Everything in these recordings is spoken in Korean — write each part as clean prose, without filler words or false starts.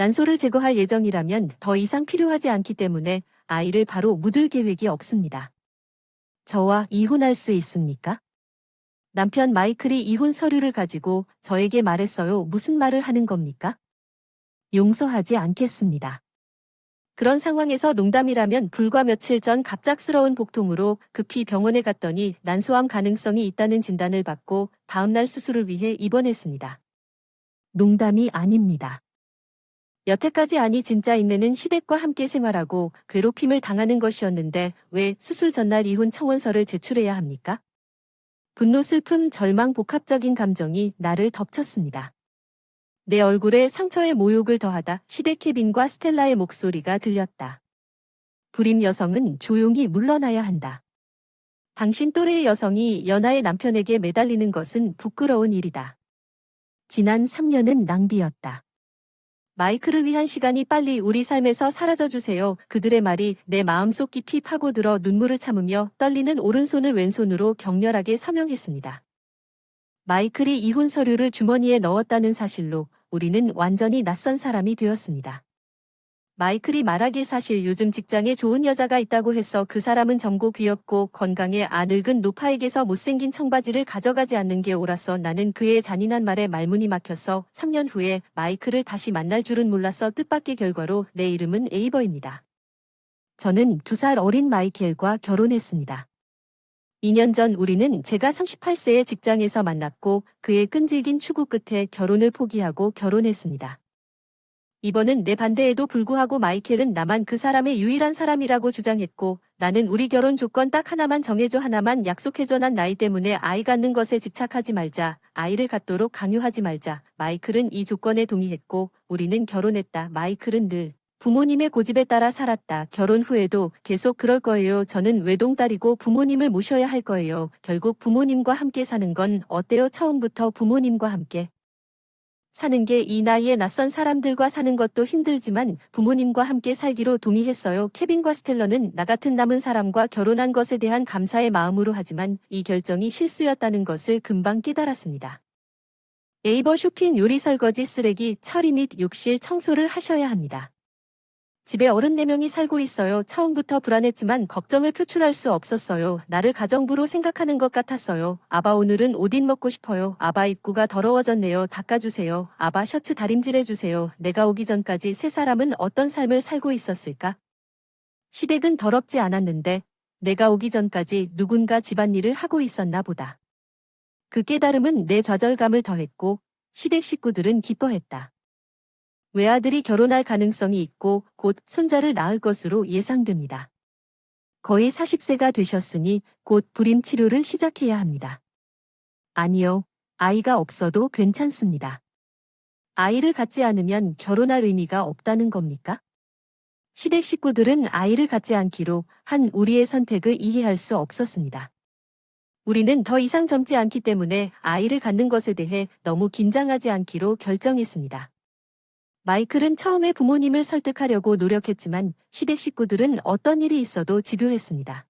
난소를 제거할 예정이라면 더 이상 필요하지 않기 때문에 아이를 바로 묻을 계획이 없습니다. 저와 이혼할 수 있습니까? 남편 마이클이 이혼 서류를 가지고 저에게 말했어요. 무슨 말을 하는 겁니까? 용서하지 않겠습니다. 그런 상황에서 농담이라면 불과 며칠 전 갑작스러운 복통으로 급히 병원에 갔더니 난소암 가능성이 있다는 진단을 받고 다음날 수술을 위해 입원했습니다. 농담이 아닙니다. 여태까지 아니 진짜 인내는 시댁과 함께 생활하고 괴롭힘을 당하는 것이었는데 왜 수술 전날 이혼 청원서를 제출해야 합니까? 분노, 슬픔, 절망 복합적인 감정이 나를 덮쳤습니다. 내 얼굴에 상처에 모욕을 더하다 시댁 케빈과 스텔라의 목소리가 들렸다. 불임 여성은 조용히 물러나야 한다. 당신 또래의 여성이 연하의 남편에게 매달리는 것은 부끄러운 일이다. 지난 3년은 낭비였다. 마이클을 위한 시간이 빨리 우리 삶에서 사라져주세요. 그들의 말이 내 마음속 깊이 파고들어 눈물을 참으며 떨리는 오른손을 왼손으로 격렬하게 서명했습니다. 마이클이 이혼 서류를 주머니에 넣었다는 사실로 우리는 완전히 낯선 사람이 되었습니다. 마이클이 말하길 사실 요즘 직장에 좋은 여자가 있다고 해서 그 사람은 젊고 귀엽고 건강해 늙은 노파에게서 못생긴 청바지를 가져가지 않는 게 옳았어. 나는 그의 잔인한 말에 말문이 막혀서 3년 후에 마이클을 다시 만날 줄은 몰랐어. 뜻밖의 결과로 내 이름은 에이버입니다. 저는 2살 어린 마이클과 결혼했습니다. 2년 전 우리는 제가 38세의 직장에서 만났고 그의 끈질긴 추구 끝에 결혼을 포기하고 결혼했습니다. 이번은 내 반대에도 불구하고 마이켈은 나만 그 사람의 유일한 사람이라고 주장했고 나는 우리 결혼 조건 딱 하나만 정해줘 하나만 약속해줘 난 나이 때문에 아이 갖는 것에 집착하지 말자 아이를 갖도록 강요하지 말자 마이클은 이 조건에 동의했고 우리는 결혼했다. 마이클은 늘 부모님의 고집에 따라 살았다. 결혼 후에도 계속 그럴 거예요. 저는 외동딸이고 부모님을 모셔야 할 거예요. 결국 부모님과 함께 사는 건 어때요? 처음부터 부모님과 함께 사는 게 이 나이에 낯선 사람들과 사는 것도 힘들지만 부모님과 함께 살기로 동의했어요. 케빈과 스텔러는 나 같은 남은 사람과 결혼한 것에 대한 감사의 마음으로 하지만 이 결정이 실수였다는 것을 금방 깨달았습니다. 네이버 쇼핑 요리 설거지 쓰레기 처리 및 욕실 청소를 하셔야 합니다. 집에 어른 4명이 살고 있어요. 처음부터 불안했지만 걱정을 표출할 수 없었어요. 나를 가정부로 생각하는 것 같았어요. 아바 오늘은 오딘 먹고 싶어요. 아바 입구가 더러워졌네요. 닦아주세요. 아바 셔츠 다림질해주세요. 내가 오기 전까지 세 사람은 어떤 삶을 살고 있었을까? 시댁은 더럽지 않았는데 내가 오기 전까지 누군가 집안일을 하고 있었나 보다. 그 깨달음은 내 좌절감을 더했고 시댁 식구들은 기뻐했다. 외아들이 결혼할 가능성이 있고 곧 손자를 낳을 것으로 예상됩니다. 거의 40세가 되셨으니 곧 불임 치료를 시작해야 합니다. 아니요, 아이가 없어도 괜찮습니다. 아이를 갖지 않으면 결혼할 의미가 없다는 겁니까? 시댁 식구들은 아이를 갖지 않기로 한 우리의 선택을 이해할 수 없었습니다. 우리는 더 이상 젊지 않기 때문에 아이를 갖는 것에 대해 너무 긴장하지 않기로 결정했습니다. 마이클은 처음에 부모님을 설득하려고 노력했지만 시댁 식구들은 어떤 일이 있어도 집요했습니다.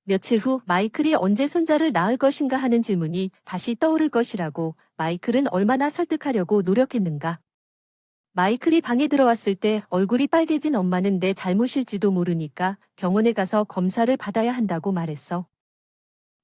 며칠 후 마이클이 언제 손자를 낳을 것인가 하는 질문이 다시 떠오를 것이라고 마이클은 얼마나 설득하려고 노력했는가. 마이클이 방에 들어왔을 때 얼굴이 빨개진 엄마는 내 잘못일지도 모르니까 병원에 가서 검사를 받아야 한다고 말했어.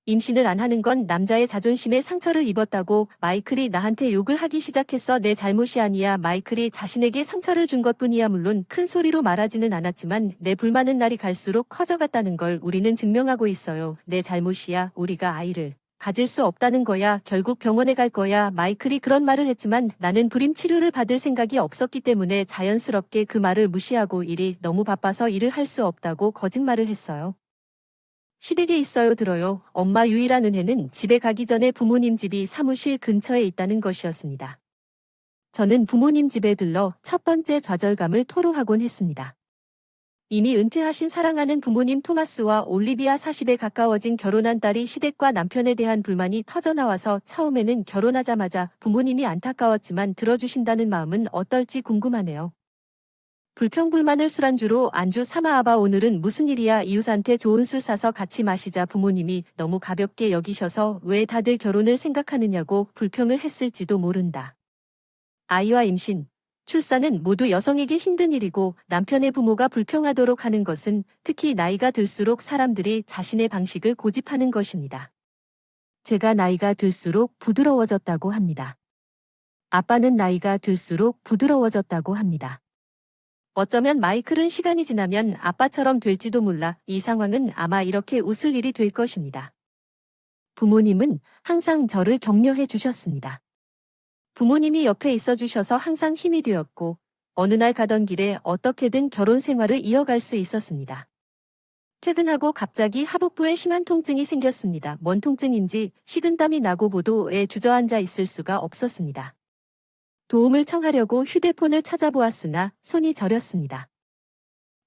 임신을 안 하는 건 남자의 자존심에 상처를 입었다고 마이클이 나한테 욕을 하기 시작했어. 내 잘못이 아니야. 마이클이 자신에게 상처를 준 것뿐이야. 물론 큰 소리로 말하지는 않았지만 내 불만은 날이 갈수록 커져갔다는 걸 우리는 증명하고 있어요. 내 잘못이야. 우리가 아이를 가질 수 없다는 거야. 결국 병원에 갈 거야. 마이클이 그런 말을 했지만 나는 불임 치료를 받을 생각이 없었기 때문에 자연스럽게 그 말을 무시하고 일이 너무 바빠서 일을 할 수 없다고 거짓말을 했어요. 시댁에 있어요. 들어요. 엄마 유일한 은혜는 집에 가기 전에 부모님 집이 사무실 근처에 있다는 것이었습니다. 저는 부모님 집에 들러 첫 번째 좌절감을 토로하곤 했습니다. 이미 은퇴하신 사랑하는 부모님 토마스와 올리비아 40에 가까워진 결혼한 딸이 시댁과 남편에 대한 불만이 터져나와서 처음에는 결혼하자마자 부모님이 안타까웠지만 들어주신다는 마음은 어떨지 궁금하네요. 불평불만을 술안주로 안주 삼아 아바 오늘은 무슨 일이야 이웃한테 좋은 술 사서 같이 마시자 부모님이 너무 가볍게 여기셔서 왜 다들 결혼을 생각하느냐고 불평을 했을지도 모른다. 아이와 임신, 출산은 모두 여성에게 힘든 일이고 남편의 부모가 불평하도록 하는 것은 특히 나이가 들수록 사람들이 자신의 방식을 고집하는 것입니다. 제가 나이가 들수록 부드러워졌다고 합니다. 아빠는 나이가 들수록 부드러워졌다고 합니다. 어쩌면 마이클은 시간이 지나면 아빠처럼 될지도 몰라 이 상황은 아마 이렇게 웃을 일이 될 것입니다. 부모님은 항상 저를 격려해 주셨습니다. 부모님이 옆에 있어 주셔서 항상 힘이 되었고 어느 날 가던 길에 어떻게든 결혼 생활을 이어갈 수 있었습니다. 퇴근하고 갑자기 하복부에 심한 통증이 생겼습니다. 뭔 통증인지 식은땀이 나고 보도에 주저앉아 있을 수가 없었습니다. 도움을 청하려고 휴대폰을 찾아보았으나 손이 저렸습니다.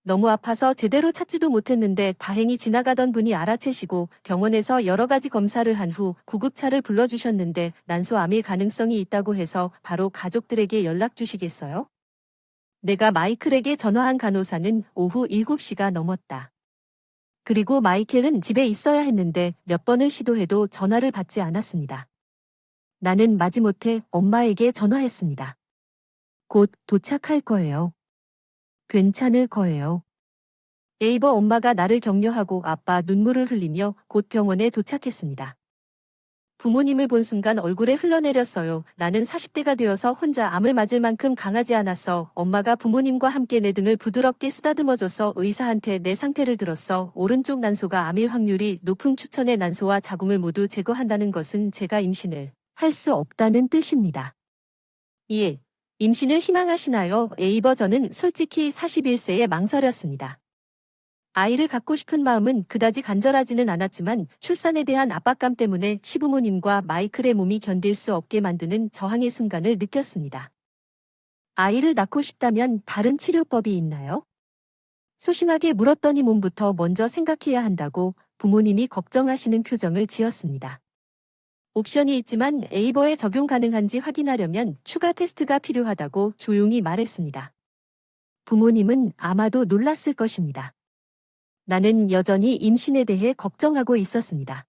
너무 아파서 제대로 찾지도 못했는데 다행히 지나가던 분이 알아채시고 병원에서 여러 가지 검사를 한 후 구급차를 불러주셨는데 난소암일 가능성이 있다고 해서 바로 가족들에게 연락 주시겠어요? 내가 마이클에게 전화한 간호사는 오후 7시가 넘었다. 그리고 마이클은 집에 있어야 했는데 몇 번을 시도해도 전화를 받지 않았습니다. 나는 마지못해 엄마에게 전화했습니다. 곧 도착할 거예요. 괜찮을 거예요. 에이버 엄마가 나를 격려하고 아빠 눈물을 흘리며 곧 병원에 도착했습니다. 부모님을 본 순간 얼굴에 흘러내렸어요. 나는 40대가 되어서 혼자 암을 맞을 만큼 강하지 않았어. 엄마가 부모님과 함께 내 등을 부드럽게 쓰다듬어줘서 의사한테 내 상태를 들었어. 오른쪽 난소가 암일 확률이 높은 추천의 난소와 자궁을 모두 제거한다는 것은 제가 임신을 할 수 없다는 뜻입니다. 예. 임신을 희망하시나요? 에이버 저는 솔직히 41세에 망설였습니다. 아이를 갖고 싶은 마음은 그다지 간절하지는 않았지만 출산에 대한 압박감 때문에 시부모님과 마이클의 몸이 견딜 수 없게 만드는 저항의 순간을 느꼈습니다. 아이를 낳고 싶다면 다른 치료법이 있나요? 소심하게 물었더니 몸부터 먼저 생각해야 한다고 부모님이 걱정하시는 표정을 지었습니다. 옵션이 있지만 에이버에 적용 가능한지 확인하려면 추가 테스트가 필요하다고 조용히 말했습니다. 부모님은 아마도 놀랐을 것입니다. 나는 여전히 임신에 대해 걱정하고 있었습니다.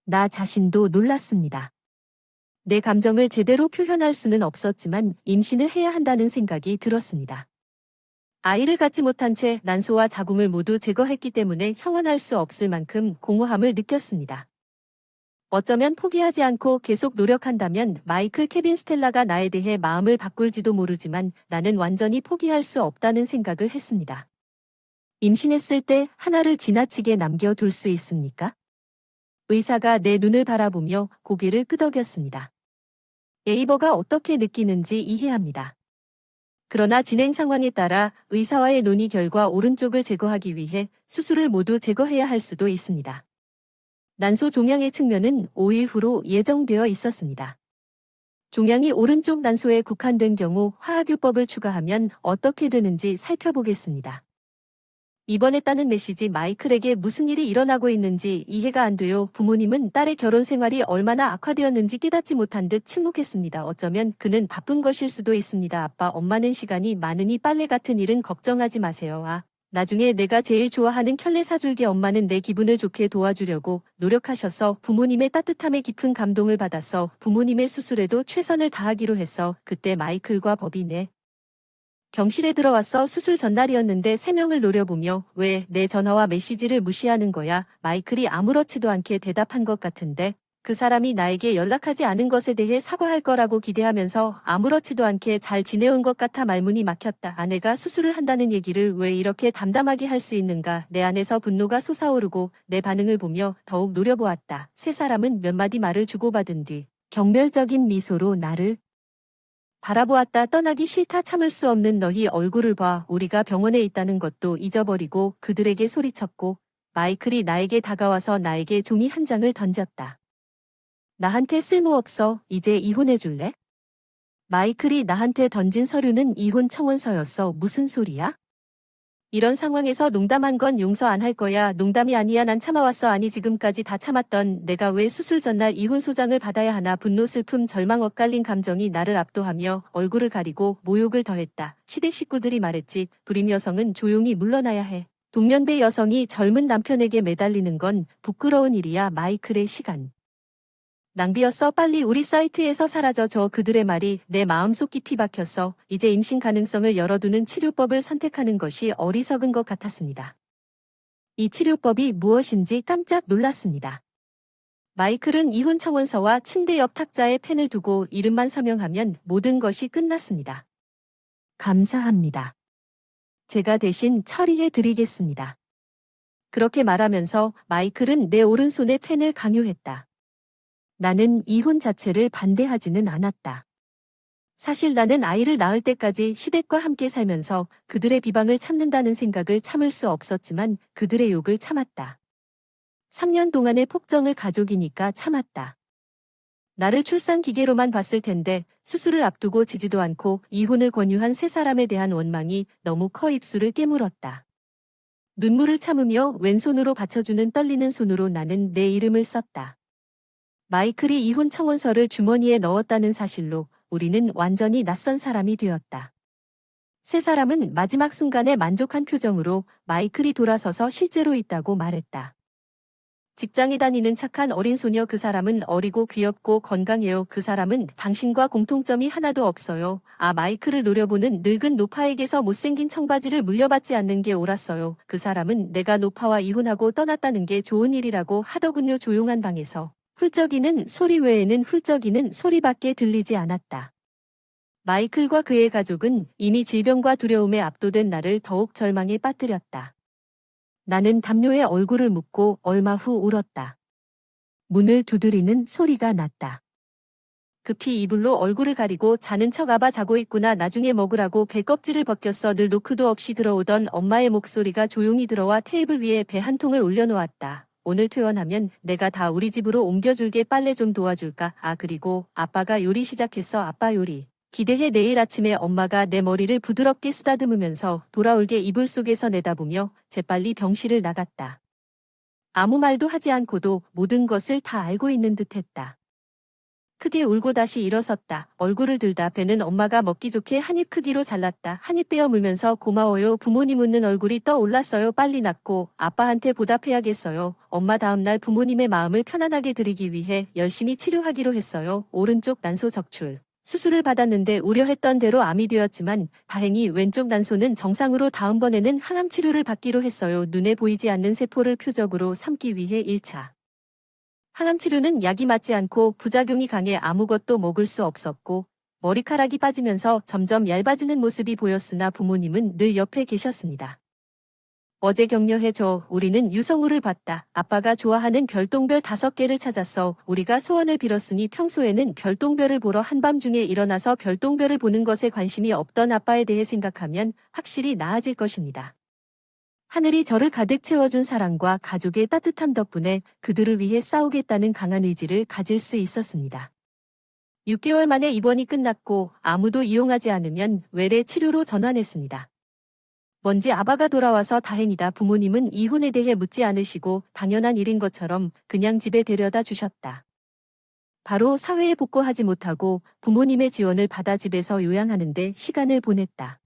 나 자신도 놀랐습니다. 내 감정을 제대로 표현할 수는 없었지만 임신을 해야 한다는 생각이 들었습니다. 아이를 갖지 못한 채 난소와 자궁을 모두 제거했기 때문에 형언할 수 없을 만큼 공허함을 느꼈습니다. 어쩌면 포기하지 않고 계속 노력한다면 마이클 케빈 스텔라가 나에 대해 마음을 바꿀지도 모르지만 나는 완전히 포기할 수 없다는 생각을 했습니다. 임신했을 때 하나를 지나치게 남겨둘 수 있습니까? 의사가 내 눈을 바라보며 고개를 끄덕였습니다. 에이버가 어떻게 느끼는지 이해합니다. 그러나 진행 상황에 따라 의사와의 논의 결과 오른쪽을 제거하기 위해 수술을 모두 제거해야 할 수도 있습니다. 난소 종양의 측면은 5일 후로 예정되어 있었습니다. 종양이 오른쪽 난소에 국한된 경우 화학요법을 추가하면 어떻게 되는지 살펴보겠습니다. 이번에 따는 메시지 마이클에게 무슨 일이 일어나고 있는지 이해가 안 돼요. 부모님은 딸의 결혼 생활이 얼마나 악화되었는지 깨닫지 못한 듯 침묵했습니다. 어쩌면 그는 바쁜 것일 수도 있습니다. 아빠, 엄마는 시간이 많으니 빨래 같은 일은 걱정하지 마세요. 나중에 내가 제일 좋아하는 켤레 사줄게. 엄마는 내 기분을 좋게 도와주려고 노력하셔서 부모님의 따뜻함에 깊은 감동을 받아서 부모님의 수술에도 최선을 다하기로 했어. 그때 마이클과 법이 내 경실에 들어와서 수술 전날이었는데 3명을 노려보며 왜 내 전화와 메시지를 무시하는 거야? 마이클이 아무렇지도 않게 대답한 것 같은데 그 사람이 나에게 연락하지 않은 것에 대해 사과할 거라고 기대하면서 아무렇지도 않게 잘 지내온 것 같아 말문이 막혔다. 아내가 수술을 한다는 얘기를 왜 이렇게 담담하게 할 수 있는가? 내 안에서 분노가 솟아오르고 내 반응을 보며 더욱 노려보았다. 세 사람은 몇 마디 말을 주고받은 뒤 경멸적인 미소로 나를 바라보았다. 떠나기 싫다. 참을 수 없는 너희 얼굴을 봐. 우리가 병원에 있다는 것도 잊어버리고 그들에게 소리쳤고 마이클이 나에게 다가와서 나에게 종이 한 장을 던졌다. 나한테 쓸모없어. 이제 이혼해줄래? 마이클이 나한테 던진 서류는 이혼 청원서였어. 무슨 소리야? 이런 상황에서 농담한 건 용서 안 할 거야. 농담이 아니야. 난 참아왔어. 아니 지금까지 다 참았던 내가 왜 수술 전날 이혼 소장을 받아야 하나. 분노, 슬픔, 절망, 엇갈린 감정이 나를 압도하며 얼굴을 가리고 모욕을 더했다. 시댁 식구들이 말했지. 불임 여성은 조용히 물러나야 해. 동년배 여성이 젊은 남편에게 매달리는 건 부끄러운 일이야. 마이클의 시간. 낭비였어. 빨리 우리 사이트에서 사라져줘. 그들의 말이 내 마음속 깊이 박혔어. 이제 임신 가능성을 열어두는 치료법을 선택하는 것이 어리석은 것 같았습니다. 이 치료법이 무엇인지 깜짝 놀랐습니다. 마이클은 이혼 청원서와 침대 옆 탁자에 펜을 두고 이름만 서명하면 모든 것이 끝났습니다. 감사합니다. 제가 대신 처리해 드리겠습니다. 그렇게 말하면서 마이클은 내 오른손에 펜을 강요했다. 나는 이혼 자체를 반대하지는 않았다. 사실 나는 아이를 낳을 때까지 시댁과 함께 살면서 그들의 비방을 참는다는 생각을 참을 수 없었지만 그들의 욕을 참았다. 3년 동안의 폭정을 가족이니까 참았다. 나를 출산 기계로만 봤을 텐데 수술을 앞두고 지지도 않고 이혼을 권유한 세 사람에 대한 원망이 너무 커 입술을 깨물었다. 눈물을 참으며 왼손으로 받쳐주는 떨리는 손으로 나는 내 이름을 썼다. 마이클이 이혼 청원서를 주머니에 넣었다는 사실로 우리는 완전히 낯선 사람이 되었다. 세 사람은 마지막 순간에 만족한 표정으로 마이클이 돌아서서 실제로 있다고 말했다. 직장에 다니는 착한 어린 소녀. 그 사람은 어리고 귀엽고 건강해요. 그 사람은 당신과 공통점이 하나도 없어요. 마이클을 노려보는 늙은 노파에게서 못생긴 청바지를 물려받지 않는 게 옳았어요. 그 사람은 내가 노파와 이혼하고 떠났다는 게 좋은 일이라고 하더군요. 조용한 방에서 훌쩍이는 소리 외에는 훌쩍이는 소리밖에 들리지 않았다. 마이클과 그의 가족은 이미 질병과 두려움에 압도된 나를 더욱 절망에 빠뜨렸다. 나는 담요에 얼굴을 묻고 얼마 후 울었다. 문을 두드리는 소리가 났다. 급히 이불로 얼굴을 가리고 자는 척 자고 있구나. 나중에 먹으라고 배껍질을 벗겼어. 늘 노크도 없이 들어오던 엄마의 목소리가 조용히 들어와 테이블 위에 배 한 통을 올려놓았다. 오늘 퇴원하면 내가 다 우리 집으로 옮겨줄게. 빨래 좀 도와줄까? 그리고 아빠가 요리 시작했어. 아빠 요리. 기대해. 내일 아침에 엄마가 내 머리를 부드럽게 쓰다듬으면서 돌아올게. 이불 속에서 내다보며 재빨리 병실을 나갔다. 아무 말도 하지 않고도 모든 것을 다 알고 있는 듯했다. 크게 울고 다시 일어섰다. 얼굴을 들다 배는 엄마가 먹기 좋게 한 입 크기로 잘랐다. 한 입 빼어 물면서 고마워요. 부모님 웃는 얼굴이 떠올랐어요. 빨리 낫고 아빠한테 보답해야겠어요. 엄마 다음날 부모님의 마음을 편안하게 드리기 위해 열심히 치료하기로 했어요. 오른쪽 난소 적출. 수술을 받았는데 우려했던 대로 암이 되었지만 다행히 왼쪽 난소는 정상으로 다음번에는 항암 치료를 받기로 했어요. 눈에 보이지 않는 세포를 표적으로 삼기 위해 1차. 항암 치료는 약이 맞지 않고 부작용이 강해 아무것도 먹을 수 없었고 머리카락이 빠지면서 점점 얇아지는 모습이 보였으나 부모님은 늘 옆에 계셨습니다. 어제 격려해줘. 우리는 유성우를 봤다. 아빠가 좋아하는 별똥별 5개를 찾았어. 우리가 소원을 빌었으니 평소에는 별똥별을 보러 한밤중에 일어나서 별똥별을 보는 것에 관심이 없던 아빠에 대해 생각하면 확실히 나아질 것입니다. 하늘이 저를 가득 채워준 사랑과 가족의 따뜻함 덕분에 그들을 위해 싸우겠다는 강한 의지를 가질 수 있었습니다. 6개월 만에 입원이 끝났고 아무도 이용하지 않으면 외래 치료로 전환했습니다. 먼지 아바가 돌아와서 다행이다. 부모님은 이혼에 대해 묻지 않으시고 당연한 일인 것처럼 그냥 집에 데려다 주셨다. 바로 사회에 복구하지 못하고 부모님의 지원을 받아 집에서 요양하는데 시간을 보냈다.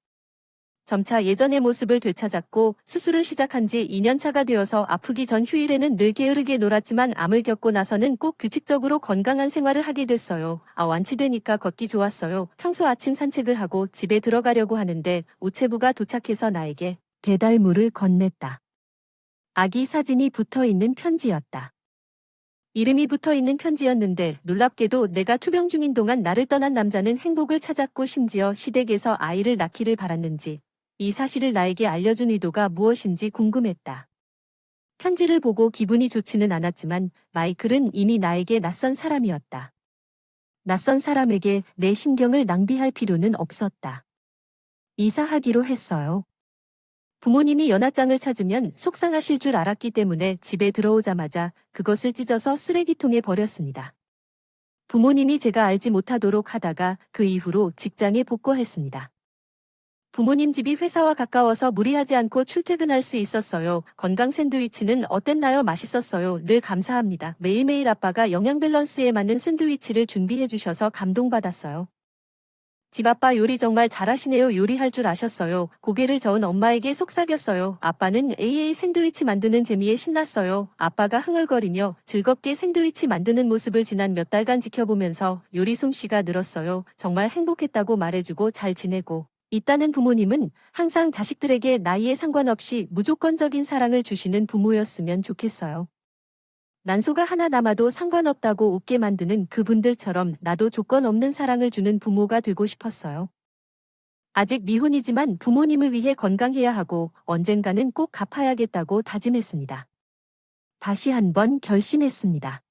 점차 예전의 모습을 되찾았고 수술을 시작한 지 2년차가 되어서 아프기 전 휴일에는 늘 게으르게 놀았지만 암을 겪고 나서는 꼭 규칙적으로 건강한 생활을 하게 됐어요. 완치되니까 걷기 좋았어요. 평소 아침 산책을 하고 집에 들어가려고 하는데 우체부가 도착해서 나에게 배달물을 건넸다. 아기 사진이 붙어있는 편지였다. 이름이 붙어있는 편지였는데 놀랍게도 내가 투병 중인 동안 나를 떠난 남자는 행복을 찾았고 심지어 시댁에서 아이를 낳기를 바랐는지 이 사실을 나에게 알려준 의도가 무엇인지 궁금했다. 편지를 보고 기분이 좋지는 않았지만 마이클은 이미 나에게 낯선 사람이었다. 낯선 사람에게 내 신경을 낭비할 필요는 없었다. 이사하기로 했어요. 부모님이 연하장을 찾으면 속상하실 줄 알았기 때문에 집에 들어오자마자 그것을 찢어서 쓰레기통에 버렸습니다. 부모님이 제가 알지 못하도록 하다가 그 이후로 직장에 복귀했습니다. 부모님 집이 회사와 가까워서 무리하지 않고 출퇴근할 수 있었어요. 건강 샌드위치는 어땠나요? 맛있었어요. 늘 감사합니다. 매일매일 아빠가 영양 밸런스에 맞는 샌드위치를 준비해 주셔서 감동받았어요. 집아빠 요리 정말 잘하시네요. 요리할 줄 아셨어요. 고개를 저은 엄마에게 속삭였어요. 아빠는 AA 샌드위치 만드는 재미에 신났어요. 아빠가 흥얼거리며 즐겁게 샌드위치 만드는 모습을 지난 몇 달간 지켜보면서 요리 솜씨가 늘었어요. 정말 행복했다고 말해주고 잘 지내고 있다는 부모님은 항상 자식들에게 나이에 상관없이 무조건적인 사랑을 주시는 부모였으면 좋겠어요. 난소가 하나 남아도 상관없다고 웃게 만드는 그분들처럼 나도 조건 없는 사랑을 주는 부모가 되고 싶었어요. 아직 미혼이지만 부모님을 위해 건강해야 하고 언젠가는 꼭 갚아야겠다고 다짐했습니다. 다시 한번 결심했습니다.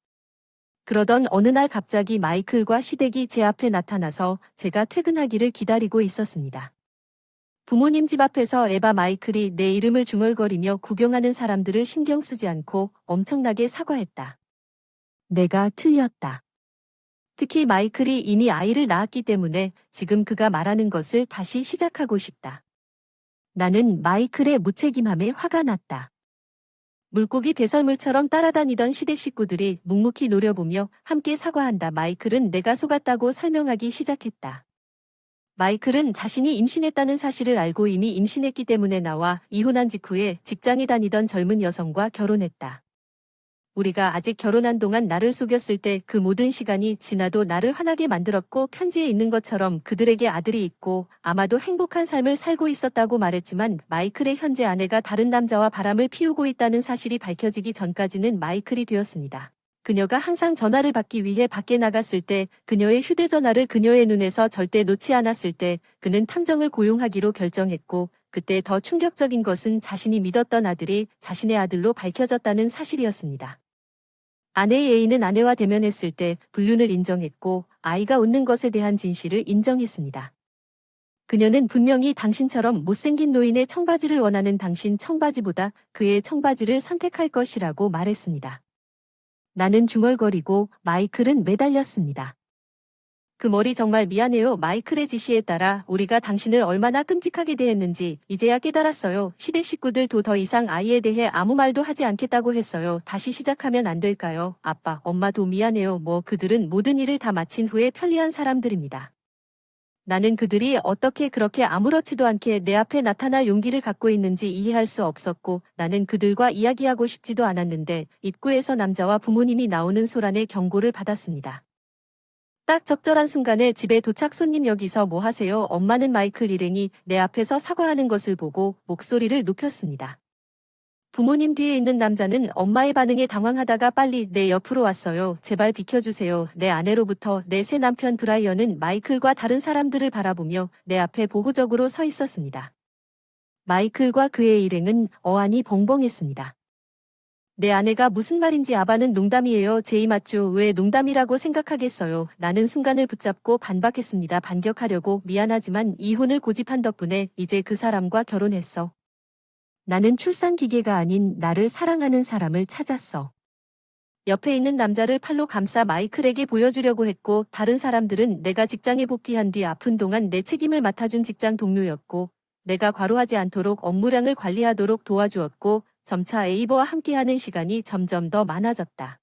그러던 어느 날 갑자기 마이클과 시댁이 제 앞에 나타나서 제가 퇴근하기를 기다리고 있었습니다. 부모님 집 앞에서 에바 마이클이 내 이름을 중얼거리며 구경하는 사람들을 신경 쓰지 않고 엄청나게 사과했다. 내가 틀렸다. 특히 마이클이 이미 아이를 낳았기 때문에 지금 그가 말하는 것을 다시 시작하고 싶다. 나는 마이클의 무책임함에 화가 났다. 물고기 배설물처럼 따라다니던 시댁 식구들이 묵묵히 노려보며 함께 사과한다. 마이클은 내가 속았다고 설명하기 시작했다. 마이클은 자신이 임신했다는 사실을 알고 이미 임신했기 때문에 나와 이혼한 직후에 직장에 다니던 젊은 여성과 결혼했다. 우리가 아직 결혼한 동안 나를 속였을 때 그 모든 시간이 지나도 나를 화나게 만들었고 편지에 있는 것처럼 그들에게 아들이 있고 아마도 행복한 삶을 살고 있었다고 말했지만 마이클의 현재 아내가 다른 남자와 바람을 피우고 있다는 사실이 밝혀지기 전까지는 마이클이 되었습니다. 그녀가 항상 전화를 받기 위해 밖에 나갔을 때, 그녀의 휴대전화를 그녀의 눈에서 절대 놓지 않았을 때, 그는 탐정을 고용하기로 결정했고, 그때 더 충격적인 것은 자신이 믿었던 아들이 자신의 아들로 밝혀졌다는 사실이었습니다. 아내의 A는 아내와 대면했을 때 불륜을 인정했고, 아이가 웃는 것에 대한 진실을 인정했습니다. 그녀는 분명히 당신처럼 못생긴 노인의 청바지를 원하는 당신 청바지보다 그의 청바지를 선택할 것이라고 말했습니다. 나는 중얼거리고 마이클은 매달렸습니다. 그 머리 정말 미안해요. 마이클의 지시에 따라 우리가 당신을 얼마나 끔찍하게 대했는지 이제야 깨달았어요. 시댁 식구들도 더 이상 아이에 대해 아무 말도 하지 않겠다고 했어요. 다시 시작하면 안 될까요? 아빠, 엄마도 미안해요. 그들은 모든 일을 다 마친 후에 편리한 사람들입니다. 나는 그들이 어떻게 그렇게 아무렇지도 않게 내 앞에 나타날 용기를 갖고 있는지 이해할 수 없었고 나는 그들과 이야기하고 싶지도 않았는데 입구에서 남자와 부모님이 나오는 소란에 경고를 받았습니다. 딱 적절한 순간에 집에 도착 손님 여기서 뭐 하세요? 엄마는 마이클 일행이 내 앞에서 사과하는 것을 보고 목소리를 높였습니다. 부모님 뒤에 있는 남자는 엄마의 반응에 당황하다가 빨리 내 옆으로 왔어요. 제발 비켜주세요. 내 아내로부터 내 새 남편 브라이언은 마이클과 다른 사람들을 바라보며 내 앞에 보호적으로 서 있었습니다. 마이클과 그의 일행은 어안이 벙벙했습니다. 내 아내가 무슨 말인지 아바는 농담이에요. 제이 맞죠? 왜 농담이라고 생각하겠어요. 나는 순간을 붙잡고 반박했습니다. 반격하려고 미안하지만 이혼을 고집한 덕분에 이제 그 사람과 결혼했어. 나는 출산 기계가 아닌 나를 사랑하는 사람을 찾았어. 옆에 있는 남자를 팔로 감싸 마이클에게 보여주려고 했고 다른 사람들은 내가 직장에 복귀한 뒤 아픈 동안 내 책임을 맡아준 직장 동료였고 내가 과로하지 않도록 업무량을 관리하도록 도와주었고 점차 에이버와 함께하는 시간이 점점 더 많아졌다.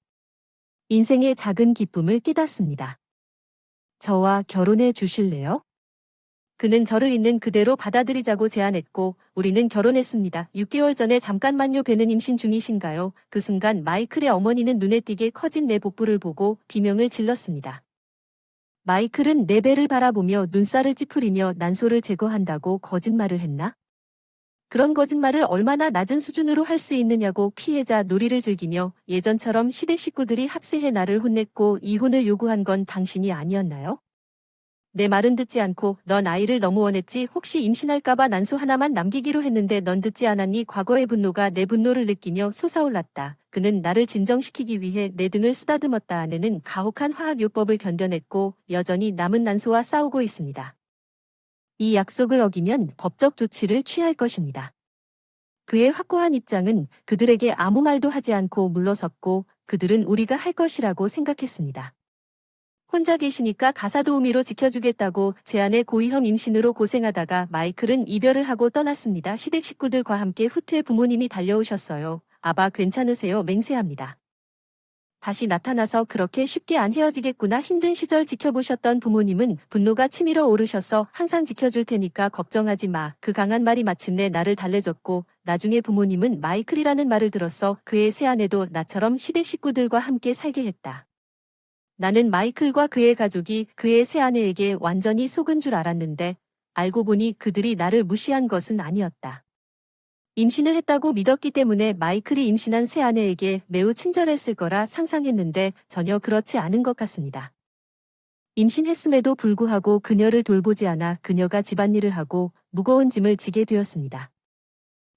인생의 작은 기쁨을 깨닫습니다. 저와 결혼해 주실래요? 그는 저를 있는 그대로 받아들이자고 제안했고 우리는 결혼했습니다. 6개월 전에 잠깐만요. 배는 임신 중이신가요? 그 순간 마이클의 어머니는 눈에 띄게 커진 내 복부를 보고 비명을 질렀습니다. 마이클은 내 배를 바라보며 눈살을 찌푸리며 난소를 제거한다고 거짓말을 했나? 그런 거짓말을 얼마나 낮은 수준으로 할 수 있느냐고 피해자 놀이를 즐기며 예전처럼 시댁 식구들이 합세해 나를 혼냈고 이혼을 요구한 건 당신이 아니었나요? 내 말은 듣지 않고 넌 아이를 너무 원했지. 혹시 임신할까봐 난소 하나만 남기기로 했는데 넌 듣지 않았니? 과거의 분노가 내 분노를 느끼며 솟아올랐다. 그는 나를 진정시키기 위해 내 등을 쓰다듬었다. 아내는 가혹한 화학요법을 견뎌냈고 여전히 남은 난소와 싸우고 있습니다. 이 약속을 어기면 법적 조치를 취할 것입니다. 그의 확고한 입장은 그들에게 아무 말도 하지 않고 물러섰고 그들은 우리가 할 것이라고 생각했습니다. 혼자 계시니까 가사 도우미로 지켜주겠다고 제 아내 고위험 임신으로 고생하다가 마이클은 이별을 하고 떠났습니다. 시댁 식구들과 함께 후퇴 부모님이 달려오셨어요. 아바 괜찮으세요? 맹세합니다. 다시 나타나서 그렇게 쉽게 안 헤어지겠구나. 힘든 시절 지켜보셨던 부모님은 분노가 치밀어 오르셔서 항상 지켜줄 테니까 걱정하지 마. 그 강한 말이 마침내 나를 달래줬고 나중에 부모님은 마이클이라는 말을 들었어. 그의 새아내도 나처럼 시댁 식구들과 함께 살게 했다. 나는 마이클과 그의 가족이 그의 새아내에게 완전히 속은 줄 알았는데 알고 보니 그들이 나를 무시한 것은 아니었다. 임신을 했다고 믿었기 때문에 마이클이 임신한 새아내에게 매우 친절했을 거라 상상했는데 전혀 그렇지 않은 것 같습니다. 임신했음에도 불구하고 그녀를 돌보지 않아 그녀가 집안일을 하고 무거운 짐을 지게 되었습니다.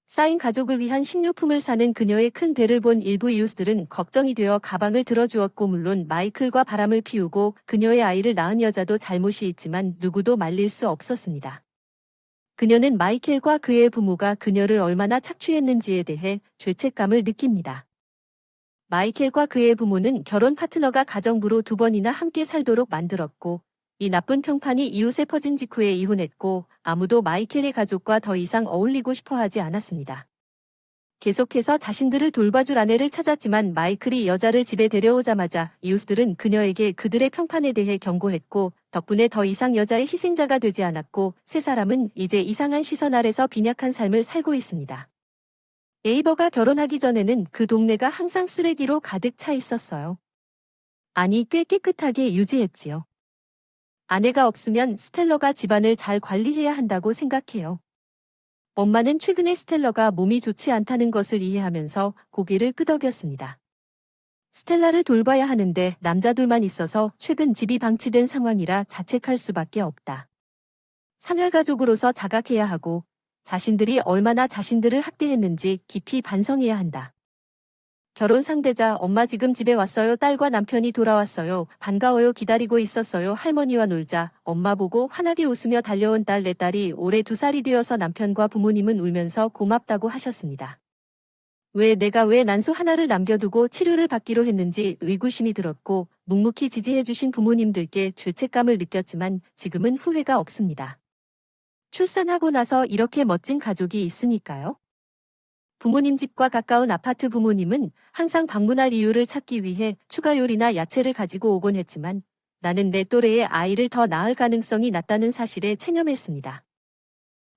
쌓인 가족을 위한 식료품을 사는 그녀의 큰 배를 본 일부 이웃들은 걱정이 되어 가방을 들어주었고 물론 마이클과 바람을 피우고 그녀의 아이를 낳은 여자도 잘못이 있지만 누구도 말릴 수 없었습니다. 그녀는 마이켈과 그의 부모가 그녀를 얼마나 착취했는지에 대해 죄책감을 느낍니다. 마이켈과 그의 부모는 결혼 파트너가 가정부로 2번이나 함께 살도록 만들었고 이 나쁜 평판이 이웃에 퍼진 직후에 이혼했고 아무도 마이켈의 가족과 더 이상 어울리고 싶어 하지 않았습니다. 계속해서 자신들을 돌봐줄 아내를 찾았지만 마이클이 여자를 집에 데려오자마자 이웃들은 그녀에게 그들의 평판에 대해 경고했고 덕분에 더 이상 여자의 희생자가 되지 않았고 세 사람은 이제 이상한 시선 아래서 빈약한 삶을 살고 있습니다. 에이버가 결혼하기 전에는 그 동네가 항상 쓰레기로 가득 차 있었어요. 아니 꽤 깨끗하게 유지했지요. 아내가 없으면 스텔러가 집안을 잘 관리해야 한다고 생각해요. 엄마는 최근에 스텔러가 몸이 좋지 않다는 것을 이해하면서 고개를 끄덕였습니다. 스텔라를 돌봐야 하는데 남자 둘만 있어서 최근 집이 방치된 상황이라 자책할 수밖에 없다. 사멸가족으로서 자각해야 하고 자신들이 얼마나 자신들을 학대했는지 깊이 반성해야 한다. 결혼 상대자 엄마 지금 집에 왔어요. 딸과 남편이 돌아왔어요. 반가워요. 기다리고 있었어요. 할머니와 놀자. 엄마 보고 환하게 웃으며 달려온 딸 내 딸이 올해 2살이 되어서 남편과 부모님은 울면서 고맙다고 하셨습니다. 내가 왜 난소 하나를 남겨두고 치료를 받기로 했는지 의구심이 들었고 묵묵히 지지해주신 부모님들께 죄책감을 느꼈지만 지금은 후회가 없습니다. 출산하고 나서 이렇게 멋진 가족이 있으니까요. 부모님 집과 가까운 아파트 부모님은 항상 방문할 이유를 찾기 위해 추가 요리나 야채를 가지고 오곤 했지만 나는 내 또래의 아이를 더 낳을 가능성이 낮다는 사실에 체념했습니다.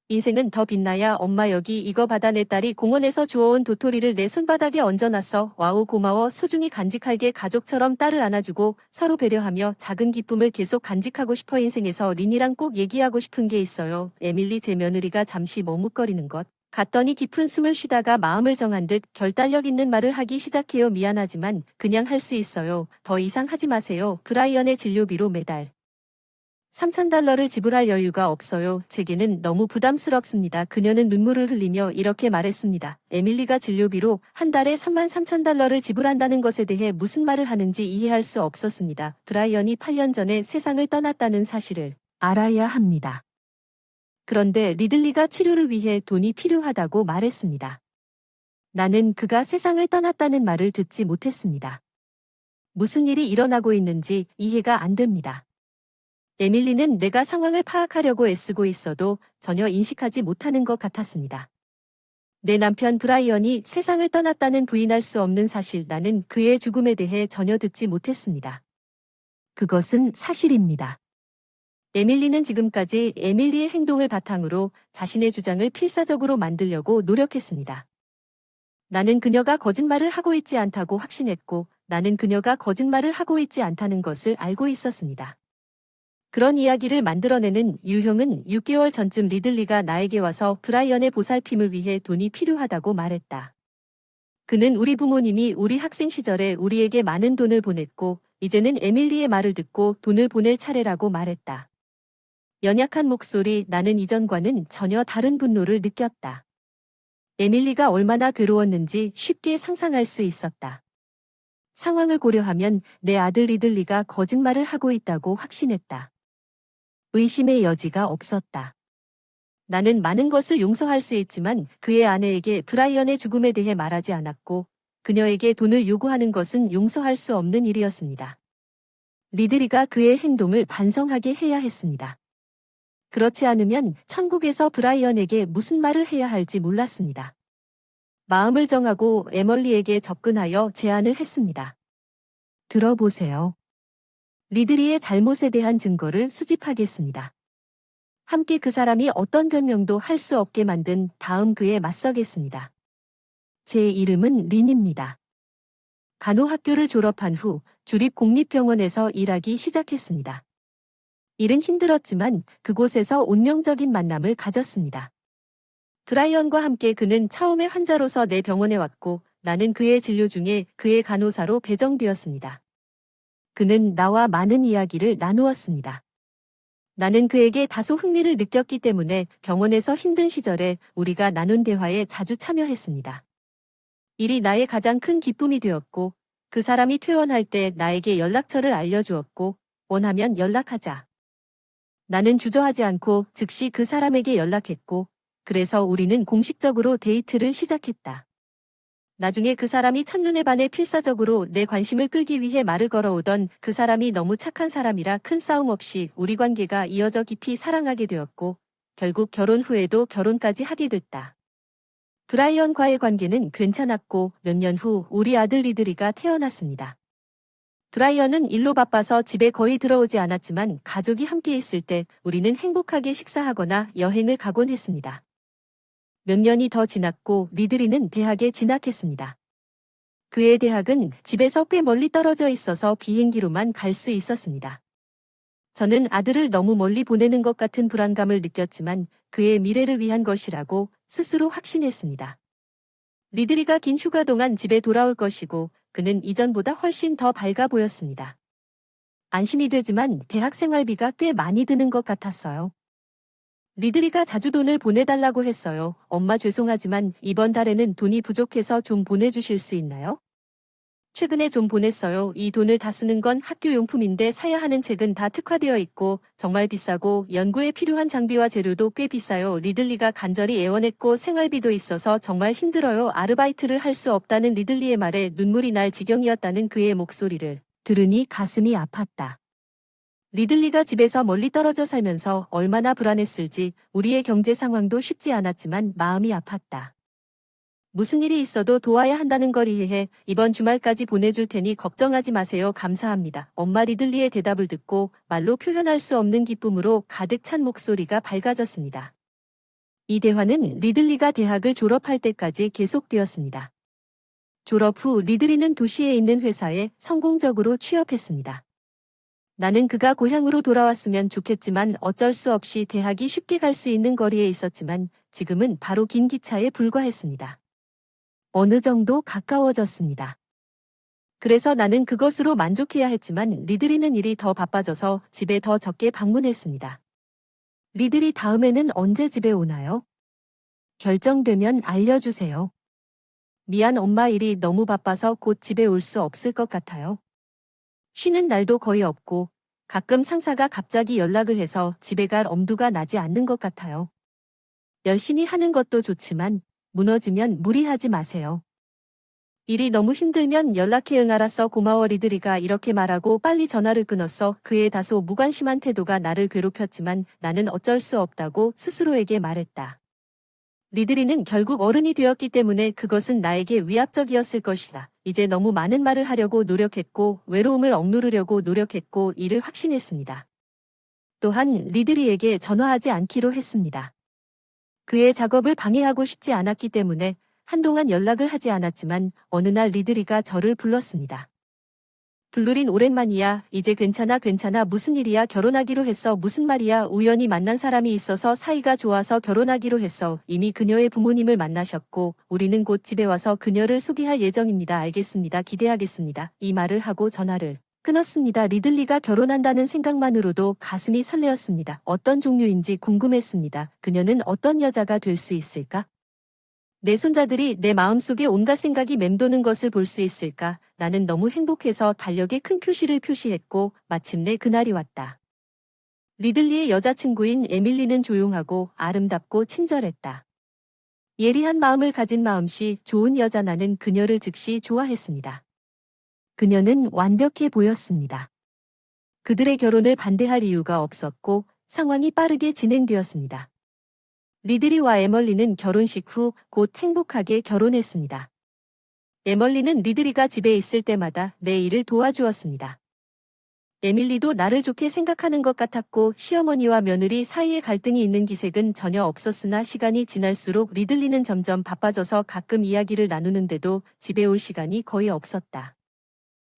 인생은 더 빛나야 엄마 여기 이거 받아 내 딸이 공원에서 주워온 도토리를 내 손바닥에 얹어놨어. 와우 고마워. 소중히 간직할게. 가족처럼 딸을 안아주고 서로 배려하며 작은 기쁨을 계속 간직하고 싶어. 인생에서 린이랑 꼭 얘기하고 싶은 게 있어요. 에밀리 제 며느리가 잠시 머뭇거리는 것 갔더니 깊은 숨을 쉬다가 마음을 정한 듯 결단력 있는 말을 하기 시작해요. 미안하지만 그냥 할 수 있어요. 더 이상 하지 마세요. 브라이언의 진료비로 매달 $3,000를 지불할 여유가 없어요. 제게는 너무 부담스럽습니다. 그녀는 눈물을 흘리며 이렇게 말했습니다. 에밀리가 진료비로 한 달에 $33,000를 지불한다는 것에 대해 무슨 말을 하는지 이해할 수 없었습니다. 브라이언이 8년 전에 세상을 떠났다는 사실을 알아야 합니다. 그런데 리들리가 치료를 위해 돈이 필요하다고 말했습니다. 나는 그가 세상을 떠났다는 말을 듣지 못했습니다. 무슨 일이 일어나고 있는지 이해가 안 됩니다. 에밀리는 내가 상황을 파악하려고 애쓰고 있어도 전혀 인식하지 못하는 것 같았습니다. 내 남편 브라이언이 세상을 떠났다는 부인할 수 없는 사실, 나는 그의 죽음에 대해 전혀 듣지 못했습니다. 그것은 사실입니다. 에밀리는 지금까지 에밀리의 행동을 바탕으로 자신의 주장을 필사적으로 만들려고 노력했습니다. 나는 그녀가 거짓말을 하고 있지 않다고 확신했고 나는 그녀가 거짓말을 하고 있지 않다는 것을 알고 있었습니다. 그런 이야기를 만들어내는 유형은 6개월 전쯤 리들리가 나에게 와서 브라이언의 보살핌을 위해 돈이 필요하다고 말했다. 그는 우리 부모님이 우리 학생 시절에 우리에게 많은 돈을 보냈고 이제는 에밀리의 말을 듣고 돈을 보낼 차례라고 말했다. 연약한 목소리, 나는 이전과는 전혀 다른 분노를 느꼈다. 에밀리가 얼마나 괴로웠는지 쉽게 상상할 수 있었다. 상황을 고려하면 내 아들 리들리가 거짓말을 하고 있다고 확신했다. 의심의 여지가 없었다. 나는 많은 것을 용서할 수 있지만 그의 아내에게 브라이언의 죽음에 대해 말하지 않았고 그녀에게 돈을 요구하는 것은 용서할 수 없는 일이었습니다. 리들리가 그의 행동을 반성하게 해야 했습니다. 그렇지 않으면 천국에서 브라이언에게 무슨 말을 해야 할지 몰랐습니다. 마음을 정하고 에멀리에게 접근하여 제안을 했습니다. 들어보세요. 리드리의 잘못에 대한 증거를 수집하겠습니다. 함께 그 사람이 어떤 변명도 할 수 없게 만든 다음 그에 맞서겠습니다. 제 이름은 린입니다. 간호학교를 졸업한 후 주립공립병원에서 일하기 시작했습니다. 일은 힘들었지만 그곳에서 운명적인 만남을 가졌습니다. 브라이언과 함께 그는 처음에 환자로서 내 병원에 왔고 나는 그의 진료 중에 그의 간호사로 배정되었습니다. 그는 나와 많은 이야기를 나누었습니다. 나는 그에게 다소 흥미를 느꼈기 때문에 병원에서 힘든 시절에 우리가 나눈 대화에 자주 참여했습니다. 일이 나의 가장 큰 기쁨이 되었고 그 사람이 퇴원할 때 나에게 연락처를 알려주었고 원하면 연락하자. 나는 주저하지 않고 즉시 그 사람에게 연락했고 그래서 우리는 공식적으로 데이트를 시작했다. 나중에 그 사람이 첫눈에 반해 필사적으로 내 관심을 끌기 위해 말을 걸어오던 그 사람이 너무 착한 사람이라 큰 싸움 없이 우리 관계가 이어져 깊이 사랑하게 되었고 결국 결혼 후에도 결혼까지 하게 됐다. 브라이언과의 관계는 괜찮았고 몇 년 후 우리 아들 리드리가 태어났습니다. 브라이언은 일로 바빠서 집에 거의 들어오지 않았지만 가족이 함께 있을 때 우리는 행복하게 식사하거나 여행을 가곤 했습니다. 몇 년이 더 지났고 리드리는 대학에 진학했습니다. 그의 대학은 집에서 꽤 멀리 떨어져 있어서 비행기로만 갈 수 있었습니다. 저는 아들을 너무 멀리 보내는 것 같은 불안감을 느꼈지만 그의 미래를 위한 것이라고 스스로 확신했습니다. 리드리가 긴 휴가 동안 집에 돌아올 것이고 그는 이전보다 훨씬 더 밝아 보였습니다. 안심이 되지만 대학 생활비가 꽤 많이 드는 것 같았어요. 리드리가 자주 돈을 보내달라고 했어요. 엄마 죄송하지만 이번 달에는 돈이 부족해서 좀 보내주실 수 있나요? 최근에 좀 보냈어요. 이 돈을 다 쓰는 건 학교 용품인데 사야 하는 책은 다 특화되어 있고 정말 비싸고 연구에 필요한 장비와 재료도 꽤 비싸요. 리들리가 간절히 애원했고 생활비도 있어서 정말 힘들어요. 아르바이트를 할 수 없다는 리들리의 말에 눈물이 날 지경이었다는 그의 목소리를 들으니 가슴이 아팠다. 리들리가 집에서 멀리 떨어져 살면서 얼마나 불안했을지 우리의 경제 상황도 쉽지 않았지만 마음이 아팠다. 무슨 일이 있어도 도와야 한다는 걸 이해해 이번 주말까지 보내줄 테니 걱정하지 마세요. 감사합니다. 엄마 리들리의 대답을 듣고 말로 표현할 수 없는 기쁨으로 가득 찬 목소리가 밝아졌습니다. 이 대화는 리들리가 대학을 졸업할 때까지 계속되었습니다. 졸업 후 리들리는 도시에 있는 회사에 성공적으로 취업했습니다. 나는 그가 고향으로 돌아왔으면 좋겠지만 어쩔 수 없이 대학이 쉽게 갈 수 있는 거리에 있었지만 지금은 바로 긴 기차에 불과했습니다. 어느 정도 가까워졌습니다. 그래서 나는 그것으로 만족해야 했지만 리들리는 일이 더 바빠져서 집에 더 적게 방문했습니다. 리들리 다음에는 언제 집에 오나요? 결정되면 알려주세요. 미안 엄마 일이 너무 바빠서 곧 집에 올 수 없을 것 같아요. 쉬는 날도 거의 없고 가끔 상사가 갑자기 연락을 해서 집에 갈 엄두가 나지 않는 것 같아요. 열심히 하는 것도 좋지만 무너지면 무리하지 마세요. 일이 너무 힘들면 연락해 응 알았어 고마워 리드리가 이렇게 말하고 빨리 전화를 끊었어. 그의 다소 무관심한 태도가 나를 괴롭혔지만 나는 어쩔 수 없다고 스스로에게 말했다. 리드리는 결국 어른이 되었기 때문에 그것은 나에게 위압적이었을 것이다. 이제 너무 많은 말을 하려고 노력했고 외로움을 억누르려고 노력했고 이를 확신했습니다. 또한 리드리에게 전화하지 않기로 했습니다. 그의 작업을 방해하고 싶지 않았기 때문에 한동안 연락을 하지 않았지만 어느 날 리드리가 저를 불렀습니다. 블루린 오랜만이야. 이제 괜찮아 무슨 일이야 결혼하기로 했어. 무슨 말이야 우연히 만난 사람이 있어서 사이가 좋아서 결혼하기로 했어. 이미 그녀의 부모님을 만나셨고 우리는 곧 집에 와서 그녀를 소개할 예정입니다. 알겠습니다. 기대하겠습니다. 이 말을 하고 전화를 끊었습니다. 리들리가 결혼한다는 생각만으로도 가슴이 설레었습니다. 어떤 종류인지 궁금했습니다. 그녀는 어떤 여자가 될 수 있을까? 내 손자들이 내 마음속에 온갖 생각이 맴도는 것을 볼 수 있을까? 나는 너무 행복해서 달력에 큰 표시를 표시했고 마침내 그날이 왔다. 리들리의 여자친구인 에밀리는 조용하고 아름답고 친절했다. 예리한 마음을 가진 마음씨 좋은 여자 나는 그녀를 즉시 좋아했습니다. 그녀는 완벽해 보였습니다. 그들의 결혼을 반대할 이유가 없었고 상황이 빠르게 진행되었습니다. 리들리와 에멀리는 결혼식 후 곧 행복하게 결혼했습니다. 에멀리는 리들리가 집에 있을 때마다 내 일을 도와주었습니다. 에밀리도 나를 좋게 생각하는 것 같았고 시어머니와 며느리 사이에 갈등이 있는 기색은 전혀 없었으나 시간이 지날수록 리들리는 점점 바빠져서 가끔 이야기를 나누는데도 집에 올 시간이 거의 없었다.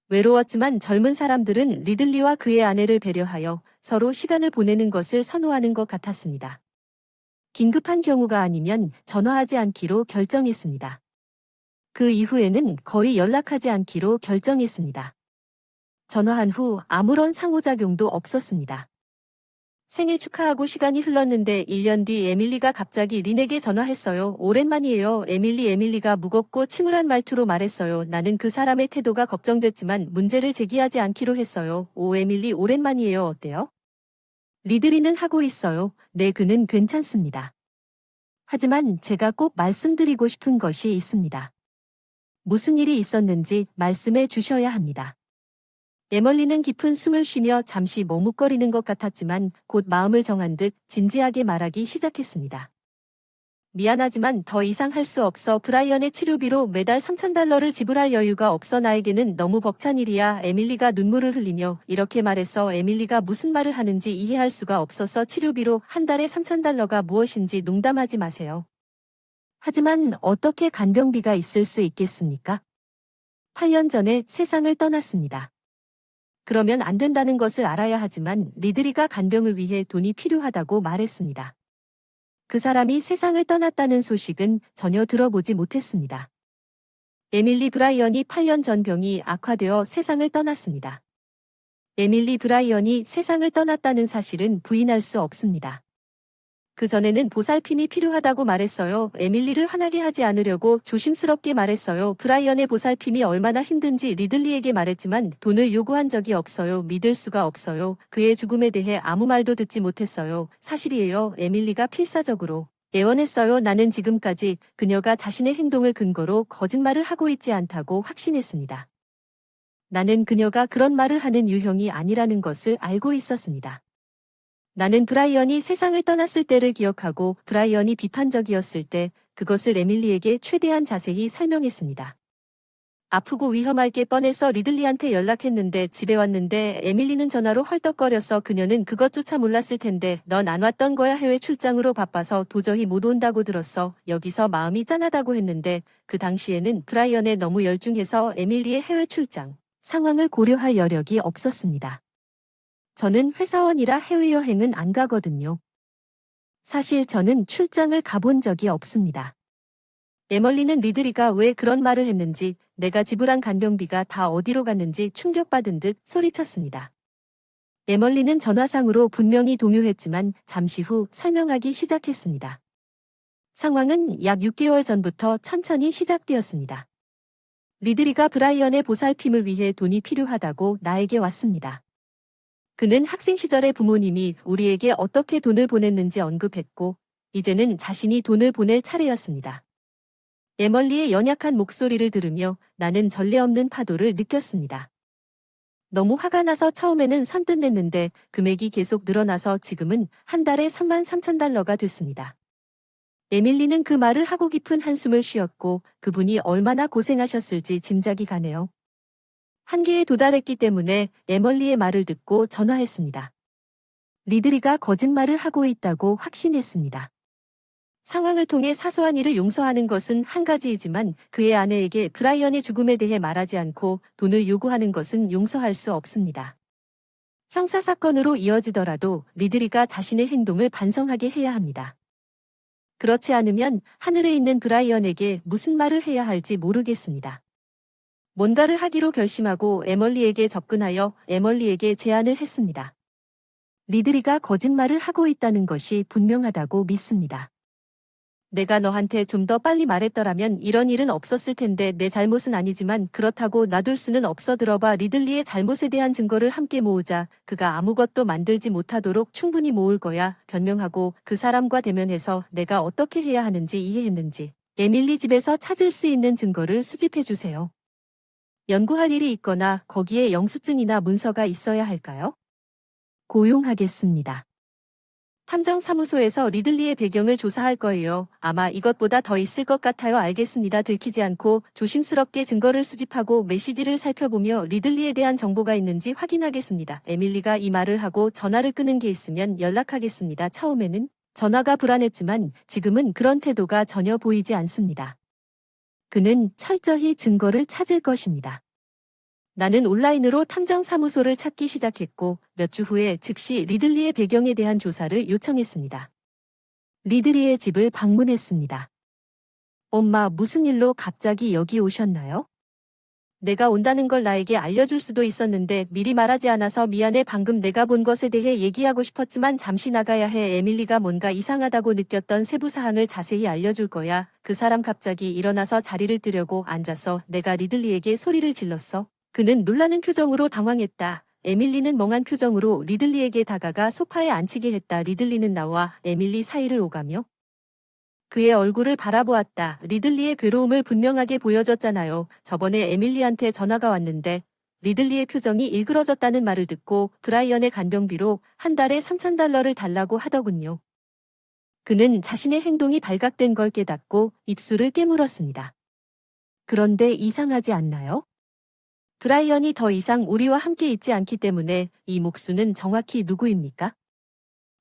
외로웠지만 젊은 사람들은 리들리와 그의 아내를 배려하여 서로 시간을 보내는 것을 선호하는 것 같았습니다. 긴급한 경우가 아니면 전화하지 않기로 결정했습니다. 그 이후에는 거의 연락하지 않기로 결정했습니다. 전화한 후 아무런 상호작용도 없었습니다. 생일 축하하고 시간이 흘렀는데 1년 뒤 에밀리가 갑자기 린에게 전화했어요. 오랜만이에요. 에밀리가 무겁고 침울한 말투로 말했어요. 나는 그 사람의 태도가 걱정됐지만 문제를 제기하지 않기로 했어요. 오, 에밀리 오랜만이에요. 어때요? 리들리는 하고 있어요. 네, 그는 괜찮습니다. 하지만 제가 꼭 말씀드리고 싶은 것이 있습니다. 무슨 일이 있었는지 말씀해 주셔야 합니다. 에멀리는 깊은 숨을 쉬며 잠시 머뭇거리는 것 같았지만 곧 마음을 정한 듯 진지하게 말하기 시작했습니다. 미안하지만 더 이상 할 수 없어. 브라이언의 치료비로 매달 $3,000를 지불할 여유가 없어. 나에게는 너무 벅찬 일이야. 에밀리가 눈물을 흘리며 이렇게 말해서 에밀리가 무슨 말을 하는지 이해할 수가 없어서 치료비로 한 달에 $3,000가 무엇인지 농담하지 마세요. 하지만 어떻게 간병비가 있을 수 있겠습니까? 8년 전에 세상을 떠났습니다. 그러면 안 된다는 것을 알아야 하지만 리들리가 간병을 위해 돈이 필요하다고 말했습니다. 그 사람이 세상을 떠났다는 소식은 전혀 들어보지 못했습니다. 에밀리 브라이언이 8년 전 병이 악화되어 세상을 떠났습니다. 에밀리 브라이언이 세상을 떠났다는 사실은 부인할 수 없습니다. 그 전에는 보살핌이 필요하다고 말했어요. 에밀리를 화나게 하지 않으려고 조심스럽게 말했어요. 브라이언의 보살핌이 얼마나 힘든지 리들리에게 말했지만 돈을 요구한 적이 없어요. 믿을 수가 없어요. 그의 죽음에 대해 아무 말도 듣지 못했어요. 사실이에요. 에밀리가 필사적으로 애원했어요. 나는 지금까지 그녀가 자신의 행동을 근거로 거짓말을 하고 있지 않다고 확신했습니다. 나는 그녀가 그런 말을 하는 유형이 아니라는 것을 알고 있었습니다. 나는 브라이언이 세상을 떠났을 때를 기억하고 브라이언이 비판적이었을 때 그것을 에밀리에게 최대한 자세히 설명했습니다. 아프고 위험할 게 뻔해서 리들리한테 연락했는데 집에 왔는데 에밀리는 전화로 헐떡거려서 그녀는 그것조차 몰랐을 텐데 넌 안 왔던 거야. 해외 출장으로 바빠서 도저히 못 온다고 들었어. 여기서 마음이 짠하다고 했는데 그 당시에는 브라이언에 너무 열중해서 에밀리의 해외 출장 상황을 고려할 여력이 없었습니다. 저는 회사원이라 해외여행은 안 가거든요. 사실 저는 출장을 가본 적이 없습니다. 에멀리는 리들리가 왜 그런 말을 했는지 내가 지불한 간병비가 다 어디로 갔는지 충격받은 듯 소리쳤습니다. 에멀리는 전화상으로 분명히 동요했지만 잠시 후 설명하기 시작했습니다. 상황은 약 6개월 전부터 천천히 시작되었습니다. 리들리가 브라이언의 보살핌을 위해 돈이 필요하다고 나에게 왔습니다. 그는 학생 시절에 부모님이 우리에게 어떻게 돈을 보냈는지 언급했고 이제는 자신이 돈을 보낼 차례였습니다. 에멀리의 연약한 목소리를 들으며 나는 전례 없는 파도를 느꼈습니다. 너무 화가 나서 처음에는 선뜻 냈는데 금액이 계속 늘어나서 지금은 한 달에 $33,000가 됐습니다. 에밀리는 그 말을 하고 깊은 한숨을 쉬었고 그분이 얼마나 고생하셨을지 짐작이 가네요. 한계에 도달했기 때문에 에멀리의 말을 듣고 전화했습니다. 리들리가 거짓말을 하고 있다고 확신했습니다. 상황을 통해 사소한 일을 용서하는 것은 한 가지이지만 그의 아내에게 브라이언의 죽음에 대해 말하지 않고 돈을 요구하는 것은 용서할 수 없습니다. 형사사건으로 이어지더라도 리들리가 자신의 행동을 반성하게 해야 합니다. 그렇지 않으면 하늘에 있는 브라이언에게 무슨 말을 해야 할지 모르겠습니다. 뭔가를 하기로 결심하고 에멀리에게 접근하여 에멀리에게 제안을 했습니다. 리들리가 거짓말을 하고 있다는 것이 분명하다고 믿습니다. 내가 너한테 좀 더 빨리 말했더라면 이런 일은 없었을 텐데 내 잘못은 아니지만 그렇다고 놔둘 수는 없어. 들어봐. 리들리의 잘못에 대한 증거를 함께 모으자. 그가 아무것도 만들지 못하도록 충분히 모을 거야. 변명하고 그 사람과 대면해서 내가 어떻게 해야 하는지 이해했는지 에밀리 집에서 찾을 수 있는 증거를 수집해 주세요. 연구할 일이 있거나 거기에 영수증이나 문서가 있어야 할까요? 고용하겠습니다. 탐정사무소에서 리들리의 배경을 조사할 거예요. 아마 이것보다 더 있을 것 같아요. 알겠습니다. 들키지 않고 조심스럽게 증거를 수집하고 메시지를 살펴보며 리들리에 대한 정보가 있는지 확인하겠습니다. 에밀리가 이 말을 하고 전화를 끄는 게 있으면 연락하겠습니다. 처음에는 전화가 불안했지만 지금은 그런 태도가 전혀 보이지 않습니다. 그는 철저히 증거를 찾을 것입니다. 나는 온라인으로 탐정사무소를 찾기 시작했고 몇 주 후에 즉시 리들리의 배경에 대한 조사를 요청했습니다. 리들리의 집을 방문했습니다. 엄마, 무슨 일로 갑자기 여기 오셨나요? 내가 온다는 걸 나에게 알려줄 수도 있었는데 미리 말하지 않아서 미안해. 방금 내가 본 것에 대해 얘기하고 싶었지만 잠시 나가야 해. 에밀리가 뭔가 이상하다고 느꼈던 세부 사항을 자세히 알려줄 거야. 그 사람 갑자기 일어나서 자리를 뜨려고 앉아서 내가 리들리에게 소리를 질렀어. 그는 놀라는 표정으로 당황했다. 에밀리는 멍한 표정으로 리들리에게 다가가 소파에 앉히게 했다. 리들리는 나와 에밀리 사이를 오가며 그의 얼굴을 바라보았다. 리들리의 괴로움을 분명하게 보여줬잖아요. 저번에 에밀리한테 전화가 왔는데 리들리의 표정이 일그러졌다는 말을 듣고 브라이언의 간병비로 한 달에 $3,000를 달라고 하더군요. 그는 자신의 행동이 발각된 걸 깨닫고 입술을 깨물었습니다. 그런데 이상하지 않나요? 브라이언이 더 이상 우리와 함께 있지 않기 때문에 이 목수는 정확히 누구입니까?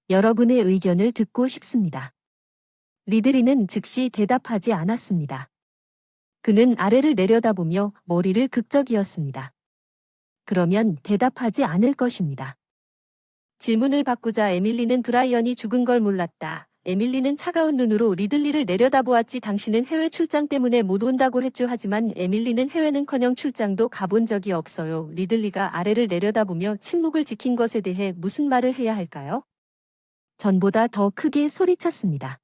여러분의 의견을 듣고 싶습니다. 리들리는 즉시 대답하지 않았습니다. 그는 아래를 내려다보며 머리를 극적이었습니다. 그러면 대답하지 않을 것입니다. 질문을 바꾸자 에밀리는 브라이언이 죽은 걸 몰랐다. 에밀리는 차가운 눈으로 리들리를 내려다보았지. 당신은 해외 출장 때문에 못 온다고 했죠. 하지만 에밀리는 해외는커녕 출장도 가본 적이 없어요. 리들리가 아래를 내려다보며 침묵을 지킨 것에 대해 무슨 말을 해야 할까요? 전보다 더 크게 소리쳤습니다.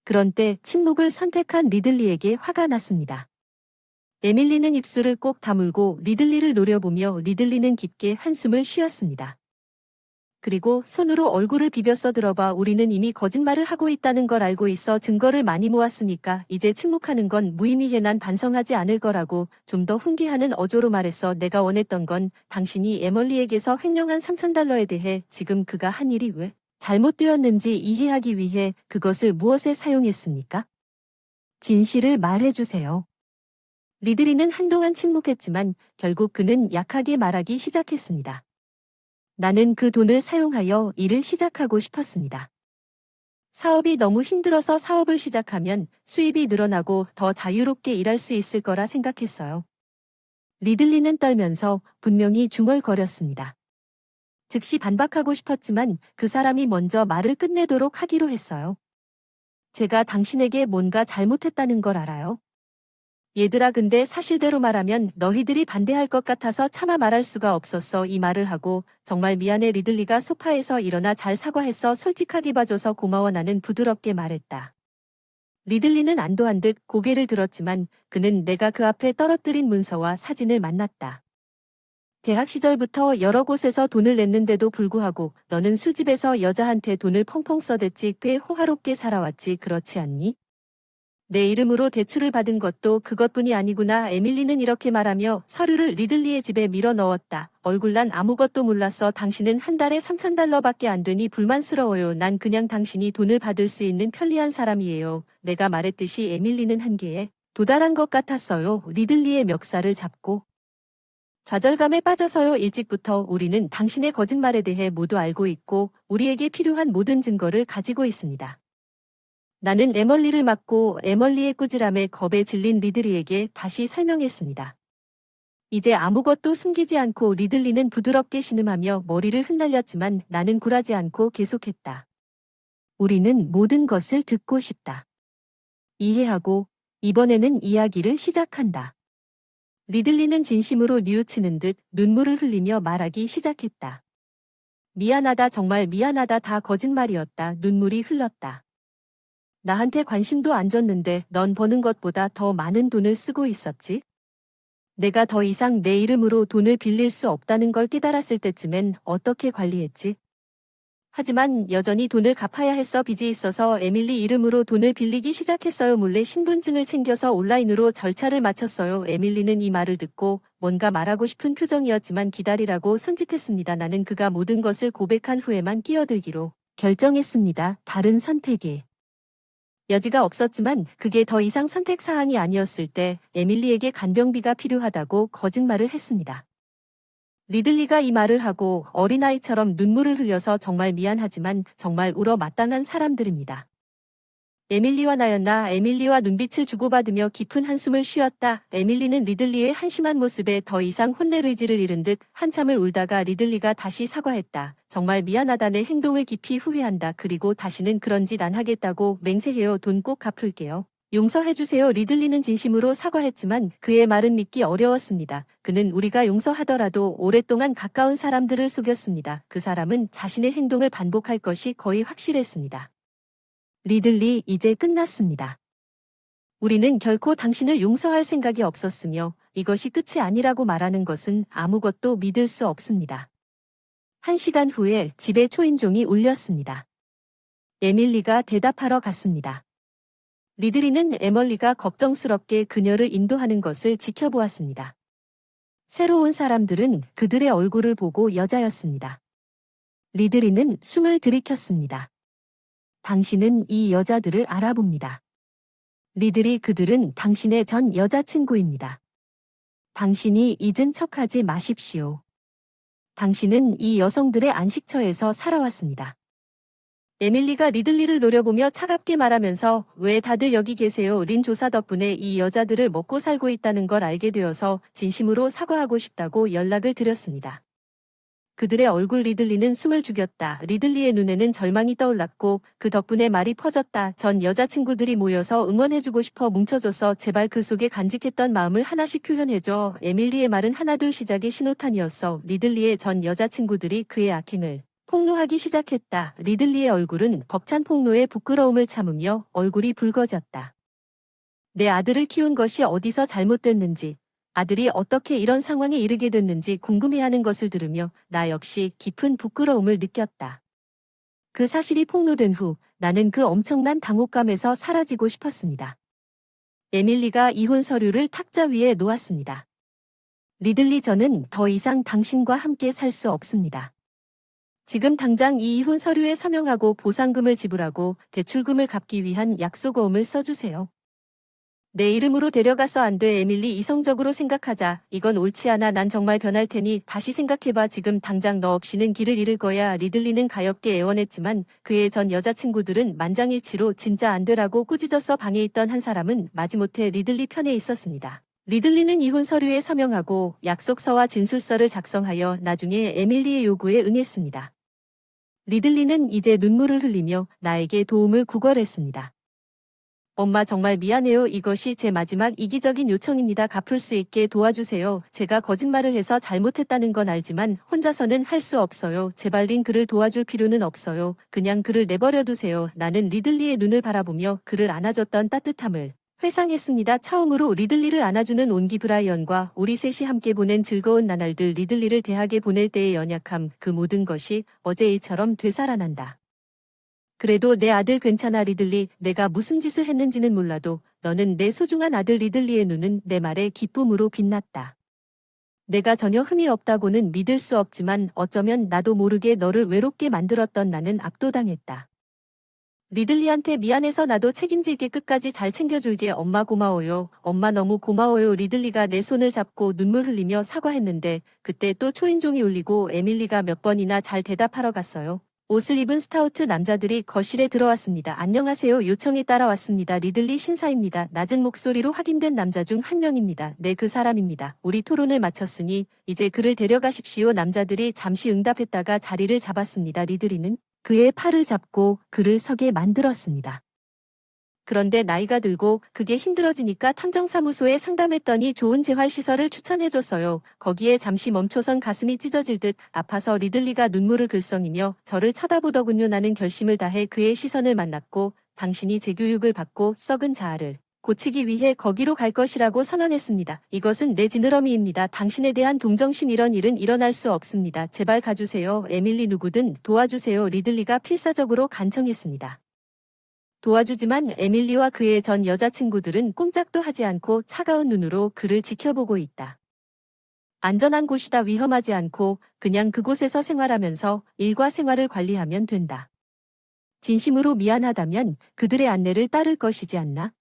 그런 때 침묵을 선택한 리들리에게 화가 났습니다. 에밀리는 입술을 꼭 다물고 리들리를 노려보며 리들리는 깊게 한숨을 쉬었습니다. 그리고 손으로 얼굴을 비벼 써들어봐. 우리는 이미 거짓말을 하고 있다는 걸 알고 있어. 증거를 많이 모았으니까 이제 침묵하는 건 무의미해. 난 반성하지 않을 거라고 좀 더 훈계하는 어조로 말했어. 내가 원했던 건 당신이 에멀리에게서 횡령한 $3,000에 대해 지금 그가 한 일이 왜 잘못되었는지 이해하기 위해 그것을 무엇에 사용했습니까? 진실을 말해주세요. 리들리는 한동안 침묵했지만 결국 그는 약하게 말하기 시작했습니다. 나는 그 돈을 사용하여 일을 시작하고 싶었습니다. 사업이 너무 힘들어서 사업을 시작하면 수입이 늘어나고 더 자유롭게 일할 수 있을 거라 생각했어요. 리들리는 떨면서 분명히 중얼거렸습니다. 즉시 반박하고 싶었지만 그 사람이 먼저 말을 끝내도록 하기로 했어요. 제가 당신에게 뭔가 잘못했다는 걸 알아요. 얘들아, 근데 사실대로 말하면 너희들이 반대할 것 같아서 차마 말할 수가 없었어. 이 말을 하고 정말 미안해. 리들리가 소파에서 일어나 잘 사과했어. 솔직하게 봐줘서 고마워. 나는 부드럽게 말했다. 리들리는 안도한 듯 고개를 들었지만 그는 내가 그 앞에 떨어뜨린 문서와 사진을 만났다. 대학 시절부터 여러 곳에서 돈을 냈는데도 불구하고 너는 술집에서 여자한테 돈을 펑펑 써댔지. 꽤 호화롭게 살아왔지. 그렇지 않니? 내 이름으로 대출을 받은 것도 그것뿐이 아니구나. 에밀리는 이렇게 말하며 서류를 리들리의 집에 밀어 넣었다. 얼굴 난 아무것도 몰랐어. 당신은 한 달에 $3,000밖에 안 되니 불만스러워요. 난 그냥 당신이 돈을 받을 수 있는 편리한 사람이에요. 내가 말했듯이 에밀리는 한계에 도달한 것 같았어요. 리들리의 멱살을 잡고. 좌절감에 빠져서요. 일찍부터 우리는 당신의 거짓말에 대해 모두 알고 있고 우리에게 필요한 모든 증거를 가지고 있습니다. 나는 에멀리를 맞고 에멀리의 꾸지람에 겁에 질린 리들리에게 다시 설명했습니다. 이제 아무것도 숨기지 않고 리들리는 부드럽게 신음하며 머리를 흩날렸지만 나는 굴하지 않고 계속했다. 우리는 모든 것을 듣고 싶다. 이해하고 이번에는 이야기를 시작한다. 리들리는 진심으로 뉘우치는 듯 눈물을 흘리며 말하기 시작했다. 미안하다. 정말 미안하다. 다 거짓말이었다. 눈물이 흘렀다. 나한테 관심도 안 줬는데 넌 버는 것보다 더 많은 돈을 쓰고 있었지? 내가 더 이상 내 이름으로 돈을 빌릴 수 없다는 걸 깨달았을 때쯤엔 어떻게 관리했지? 하지만 여전히 돈을 갚아야 했어. 빚이 있어서 에밀리 이름으로 돈을 빌리기 시작했어요. 몰래 신분증을 챙겨서 온라인으로 절차를 마쳤어요. 에밀리는 이 말을 듣고 뭔가 말하고 싶은 표정이었지만 기다리라고 손짓했습니다. 나는 그가 모든 것을 고백한 후에만 끼어들기로 결정했습니다. 다른 선택에. 여지가 없었지만 그게 더 이상 선택 사항이 아니었을 때 에밀리에게 간병비가 필요하다고 거짓말을 했습니다. 리들리가 이 말을 하고 어린아이처럼 눈물을 흘려서 정말 미안하지만 정말 울어 마땅한 사람들입니다. 에밀리와 나였나. 에밀리와 눈빛을 주고받으며 깊은 한숨을 쉬었다. 에밀리는 리들리의 한심한 모습에 더 이상 혼낼 의지를 잃은 듯 한참을 울다가 리들리가 다시 사과했다. 정말 미안하다. 내 행동을 깊이 후회한다. 그리고 다시는 그런 짓 안 하겠다고 맹세해요. 돈 꼭 갚을게요. 용서해주세요. 리들리는 진심으로 사과했지만 그의 말은 믿기 어려웠습니다. 그는 우리가 용서하더라도 오랫동안 가까운 사람들을 속였습니다. 그 사람은 자신의 행동을 반복할 것이 거의 확실했습니다. 리들리, 이제 끝났습니다. 우리는 결코 당신을 용서할 생각이 없었으며 이것이 끝이 아니라고 말하는 것은 아무것도 믿을 수 없습니다. 1시간 후에 집에 초인종이 울렸습니다. 에밀리가 대답하러 갔습니다. 리들리는 에멀리가 걱정스럽게 그녀를 인도하는 것을 지켜보았습니다. 새로운 사람들은 그들의 얼굴을 보고 여자였습니다. 리들리는 숨을 들이켰습니다. 당신은 이 여자들을 알아봅니다. 리들리, 그들은 당신의 전 여자친구입니다. 당신이 잊은 척하지 마십시오. 당신은 이 여성들의 안식처에서 살아왔습니다. 에밀리가 리들리를 노려보며 차갑게 말하면서 왜 다들 여기 계세요? 린 조사 덕분에 이 여자들을 먹고 살고 있다는 걸 알게 되어서 진심으로 사과하고 싶다고 연락을 드렸습니다. 그들의 얼굴. 리들리는 숨을 죽였다. 리들리의 눈에는 절망이 떠올랐고 그 덕분에 말이 퍼졌다. 전 여자친구들이 모여서 응원해주고 싶어 뭉쳐줘서 제발 그 속에 간직했던 마음을 하나씩 표현해줘. 에밀리의 말은 하나둘 시작의 신호탄이었어. 리들리의 전 여자친구들이 그의 악행을 폭로하기 시작했다. 리들리의 얼굴은 벅찬 폭로에 부끄러움을 참으며 얼굴이 붉어졌다. 내 아들을 키운 것이 어디서 잘못됐는지, 아들이 어떻게 이런 상황에 이르게 됐는지 궁금해하는 것을 들으며 나 역시 깊은 부끄러움을 느꼈다. 그 사실이 폭로된 후 나는 그 엄청난 당혹감에서 사라지고 싶었습니다. 에밀리가 이혼 서류를 탁자 위에 놓았습니다. 리들리, 저는 더 이상 당신과 함께 살 수 없습니다. 지금 당장 이 이혼 서류에 서명하고 보상금을 지불하고 대출금을 갚기 위한 약속어음을 써주세요. 내 이름으로 데려가서 안 돼. 에밀리, 이성적으로 생각하자. 이건 옳지 않아. 난 정말 변할 테니 다시 생각해봐. 지금 당장 너 없이는 길을 잃을 거야. 리들리는 가엾게 애원했지만 그의 전 여자친구들은 만장일치로 진짜 안 되라고 꾸짖어서 방에 있던 한 사람은 마지못해 리들리 편에 있었습니다. 리들리는 이혼 서류에 서명하고 약속서와 진술서를 작성하여 나중에 에밀리의 요구에 응했습니다. 리들리는 이제 눈물을 흘리며 나에게 도움을 구걸했습니다. 엄마, 정말 미안해요. 이것이 제 마지막 이기적인 요청입니다. 갚을 수 있게 도와주세요. 제가 거짓말을 해서 잘못했다는 건 알지만 혼자서는 할 수 없어요. 제발 린, 그를 도와줄 필요는 없어요. 그냥 그를 내버려 두세요. 나는 리들리의 눈을 바라보며 그를 안아줬던 따뜻함을 회상했습니다. 처음으로 리들리를 안아주는 온기. 브라이언과 우리 셋이 함께 보낸 즐거운 나날들, 리들리를 대학에 보낼 때의 연약함, 그 모든 것이 어제 일처럼 되살아난다. 그래도 내 아들 괜찮아. 리들리, 내가 무슨 짓을 했는지는 몰라도 너는 내 소중한 아들. 리들리의 눈은 내 말에 기쁨으로 빛났다. 내가 전혀 흠이 없다고는 믿을 수 없지만 어쩌면 나도 모르게 너를 외롭게 만들었던 나는 압도당했다. 리들리한테 미안해서 나도 책임질게. 끝까지 잘 챙겨줄게. 엄마 고마워요. 엄마 너무 고마워요. 리들리가 내 손을 잡고 눈물 흘리며 사과했는데 그때 또 초인종이 울리고 에밀리가 몇 번이나 잘 대답하러 갔어요. 옷을 입은 스타우트 남자들이 거실에 들어왔습니다. 안녕하세요. 요청에 따라왔습니다. 리들리 신사입니다. 낮은 목소리로 확인된 남자 중 한 명입니다. 네, 그 사람입니다. 우리 토론을 마쳤으니 이제 그를 데려가십시오. 남자들이 잠시 응답했다가 자리를 잡았습니다. 리들리는 그의 팔을 잡고 그를 서게 만들었습니다. 그런데 나이가 들고 그게 힘들어지니까 탐정사무소에 상담했더니 좋은 재활시설을 추천해줬어요. 거기에 잠시 멈춰선 가슴이 찢어질 듯 아파서 리들리가 눈물을 글썽이며 저를 쳐다보더군요. 나는 결심을 다해 그의 시선을 만났고 당신이 재교육을 받고 썩은 자아를 고치기 위해 거기로 갈 것이라고 선언했습니다. 이것은 내 지느러미입니다. 당신에 대한 동정심, 이런 일은 일어날 수 없습니다. 제발 가주세요. 에밀리, 누구든 도와주세요. 리들리가 필사적으로 간청했습니다. 도와주지만 에밀리와 그의 전 여자친구들은 꼼짝도 하지 않고 차가운 눈으로 그를 지켜보고 있다. 안전한 곳이다. 위험하지 않고 그냥 그곳에서 생활하면서 일과 생활을 관리하면 된다. 진심으로 미안하다면 그들의 안내를 따를 것이지 않나?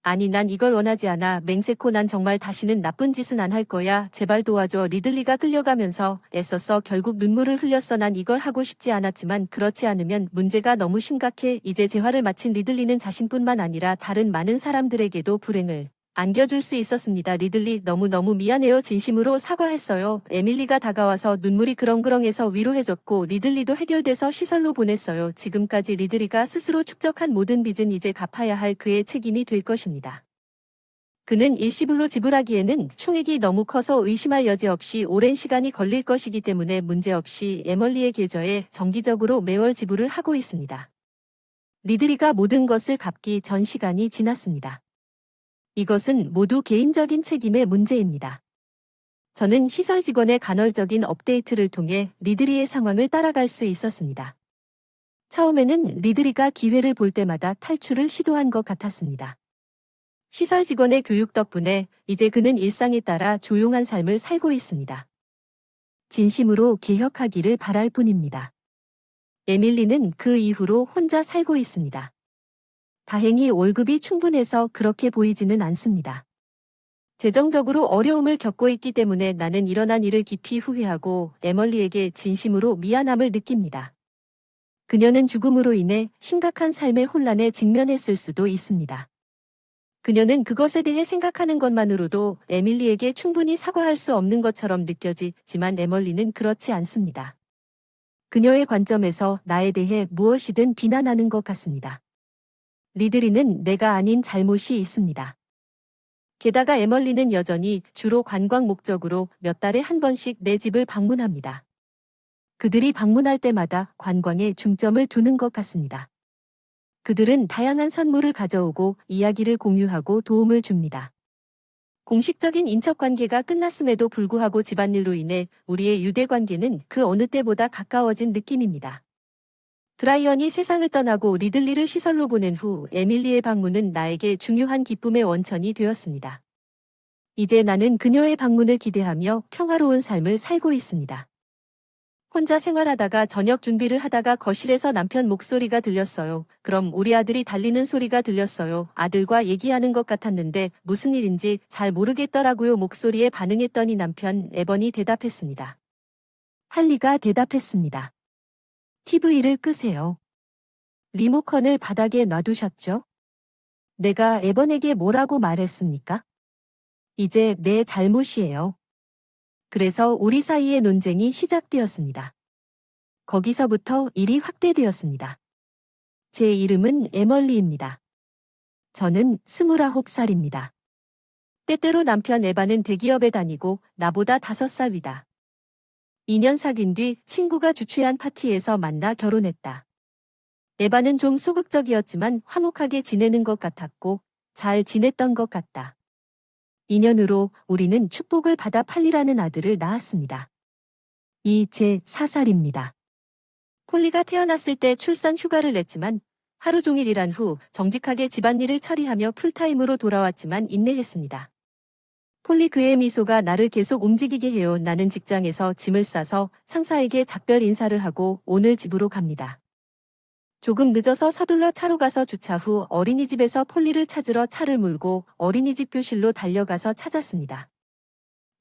아니, 난 이걸 원하지 않아. 맹세코, 난 정말 다시는 나쁜 짓은 안 할 거야. 제발 도와줘. 리들리가 끌려가면서 애썼어. 결국 눈물을 흘렸어. 난 이걸 하고 싶지 않았지만 그렇지 않으면 문제가 너무 심각해. 이제 재활을 마친 리들리는 자신뿐만 아니라 다른 많은 사람들에게도 불행을 안겨줄 수 있었습니다. 리들리, 너무너무 미안해요. 진심으로 사과했어요. 에밀리가 다가와서 눈물이 그렁그렁해서 위로해줬고 리들리도 해결돼서 시설로 보냈어요. 지금까지 리들리가 스스로 축적한 모든 빚은 이제 갚아야 할 그의 책임이 될 것입니다. 그는 일시불로 지불하기에는 총액이 너무 커서 의심할 여지 없이 오랜 시간이 걸릴 것이기 때문에 문제없이 에멀리의 계좌에 정기적으로 매월 지불을 하고 있습니다. 리들리가 모든 것을 갚기 전 시간이 지났습니다. 이것은 모두 개인적인 책임의 문제입니다. 저는 시설 직원의 간헐적인 업데이트를 통해 리드리의 상황을 따라갈 수 있었습니다. 처음에는 리드리가 기회를 볼 때마다 탈출을 시도한 것 같았습니다. 시설 직원의 교육 덕분에 이제 그는 일상에 따라 조용한 삶을 살고 있습니다. 진심으로 개혁하기를 바랄 뿐입니다. 에밀리는 그 이후로 혼자 살고 있습니다. 다행히 월급이 충분해서 그렇게 보이지는 않습니다. 재정적으로 어려움을 겪고 있기 때문에 나는 일어난 일을 깊이 후회하고 에멀리에게 진심으로 미안함을 느낍니다. 그녀는 죽음으로 인해 심각한 삶의 혼란에 직면했을 수도 있습니다. 그녀는 그것에 대해 생각하는 것만으로도 에밀리에게 충분히 사과할 수 없는 것처럼 느껴지지만 에멀리는 그렇지 않습니다. 그녀의 관점에서 나에 대해 무엇이든 비난하는 것 같습니다. 리드리는 내가 아닌 잘못이 있습니다. 게다가 에멀리는 여전히 주로 관광 목적으로 몇 달에 한 번씩 내 집을 방문합니다. 그들이 방문할 때마다 관광에 중점을 두는 것 같습니다. 그들은 다양한 선물을 가져오고 이야기를 공유하고 도움을 줍니다. 공식적인 인척관계가 끝났음에도 불구하고 집안일로 인해 우리의 유대관계는 그 어느 때보다 가까워진 느낌입니다. 브라이언이 세상을 떠나고 리들리를 시설로 보낸 후 에밀리의 방문은 나에게 중요한 기쁨의 원천이 되었습니다. 이제 나는 그녀의 방문을 기대하며 평화로운 삶을 살고 있습니다. 혼자 생활하다가 저녁 준비를 하다가 거실에서 남편 목소리가 들렸어요. 그럼 우리 아들이 달리는 소리가 들렸어요. 아들과 얘기하는 것 같았는데 무슨 일인지 잘 모르겠더라고요. 목소리에 반응했더니 남편 에번이 대답했습니다. 할리가 대답했습니다. TV를 끄세요. 리모컨을 바닥에 놔두셨죠? 내가 에번에게 뭐라고 말했습니까? 이제 내 잘못이에요. 그래서 우리 사이의 논쟁이 시작되었습니다. 거기서부터 일이 확대되었습니다. 제 이름은 에멀리입니다. 저는 29살입니다. 때때로 남편 에바는 대기업에 다니고 나보다 5살 위다. 2년 사귄 뒤 친구가 주최한 파티에서 만나 결혼했다. 에바는 좀 소극적이었지만 화목하게 지내는 것 같았고 잘 지냈던 것 같다. 2년 후로 우리는 축복을 받아 팔리라는 아들을 낳았습니다. 이 제 4살입니다. 폴리가 태어났을 때 출산 휴가를 냈지만 하루 종일 일한 후 정직하게 집안일을 처리하며 풀타임으로 돌아왔지만 인내했습니다. 폴리, 그의 미소가 나를 계속 움직이게 해요. 나는 직장에서 짐을 싸서 상사에게 작별 인사를 하고 오늘 집으로 갑니다. 조금 늦어서 서둘러 차로 가서 주차 후 어린이집에서 폴리를 찾으러 차를 몰고 어린이집 교실로 달려가서 찾았습니다.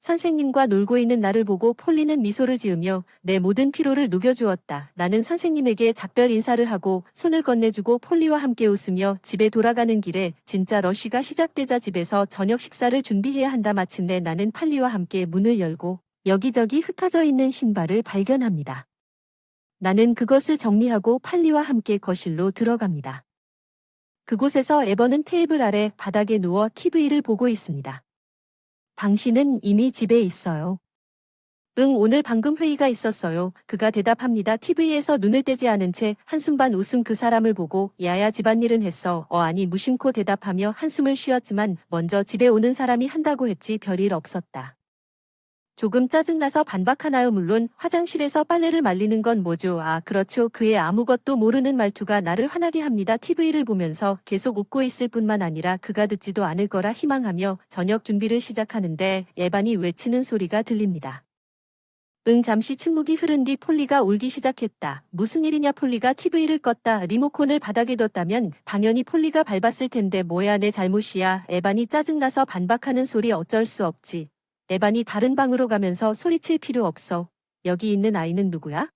선생님과 놀고 있는 나를 보고 폴리는 미소를 지으며 내 모든 피로를 녹여주었다. 나는 선생님에게 작별 인사를 하고 손을 건네주고 폴리와 함께 웃으며 집에 돌아가는 길에 진짜 러쉬가 시작되자 집에서 저녁 식사를 준비해야 한다. 마침내 나는 팔리와 함께 문을 열고 여기저기 흩어져 있는 신발을 발견합니다. 나는 그것을 정리하고 팔리와 함께 거실로 들어갑니다. 그곳에서 에버는 테이블 아래 바닥에 누워 TV를 보고 있습니다. 당신은 이미 집에 있어요. 응, 오늘 방금 회의가 있었어요. 그가 대답합니다. TV에서 눈을 떼지 않은 채 한숨반 웃음 그 사람을 보고 야야, 집안일은 했어. 아니, 무심코 대답하며 한숨을 쉬었지만 먼저 집에 오는 사람이 한다고 했지 별일 없었다. 조금 짜증나서 반박하나요? 물론 화장실에서 빨래를 말리는 건 뭐죠? 아, 그렇죠. 그의 아무것도 모르는 말투가 나를 화나게 합니다. TV를 보면서 계속 웃고 있을 뿐만 아니라 그가 듣지도 않을 거라 희망하며 저녁 준비를 시작하는데 에반이 외치는 소리가 들립니다. 응, 잠시 침묵이 흐른 뒤 폴리가 울기 시작했다. 무슨 일이냐? 폴리가 TV를 껐다. 리모컨을 바닥에 뒀다면 당연히 폴리가 밟았을 텐데 뭐야, 내 잘못이야. 에반이 짜증나서 반박하는 소리. 어쩔 수 없지. 에반이 다른 방으로 가면서 소리칠 필요 없어. 여기 있는 아이는 누구야?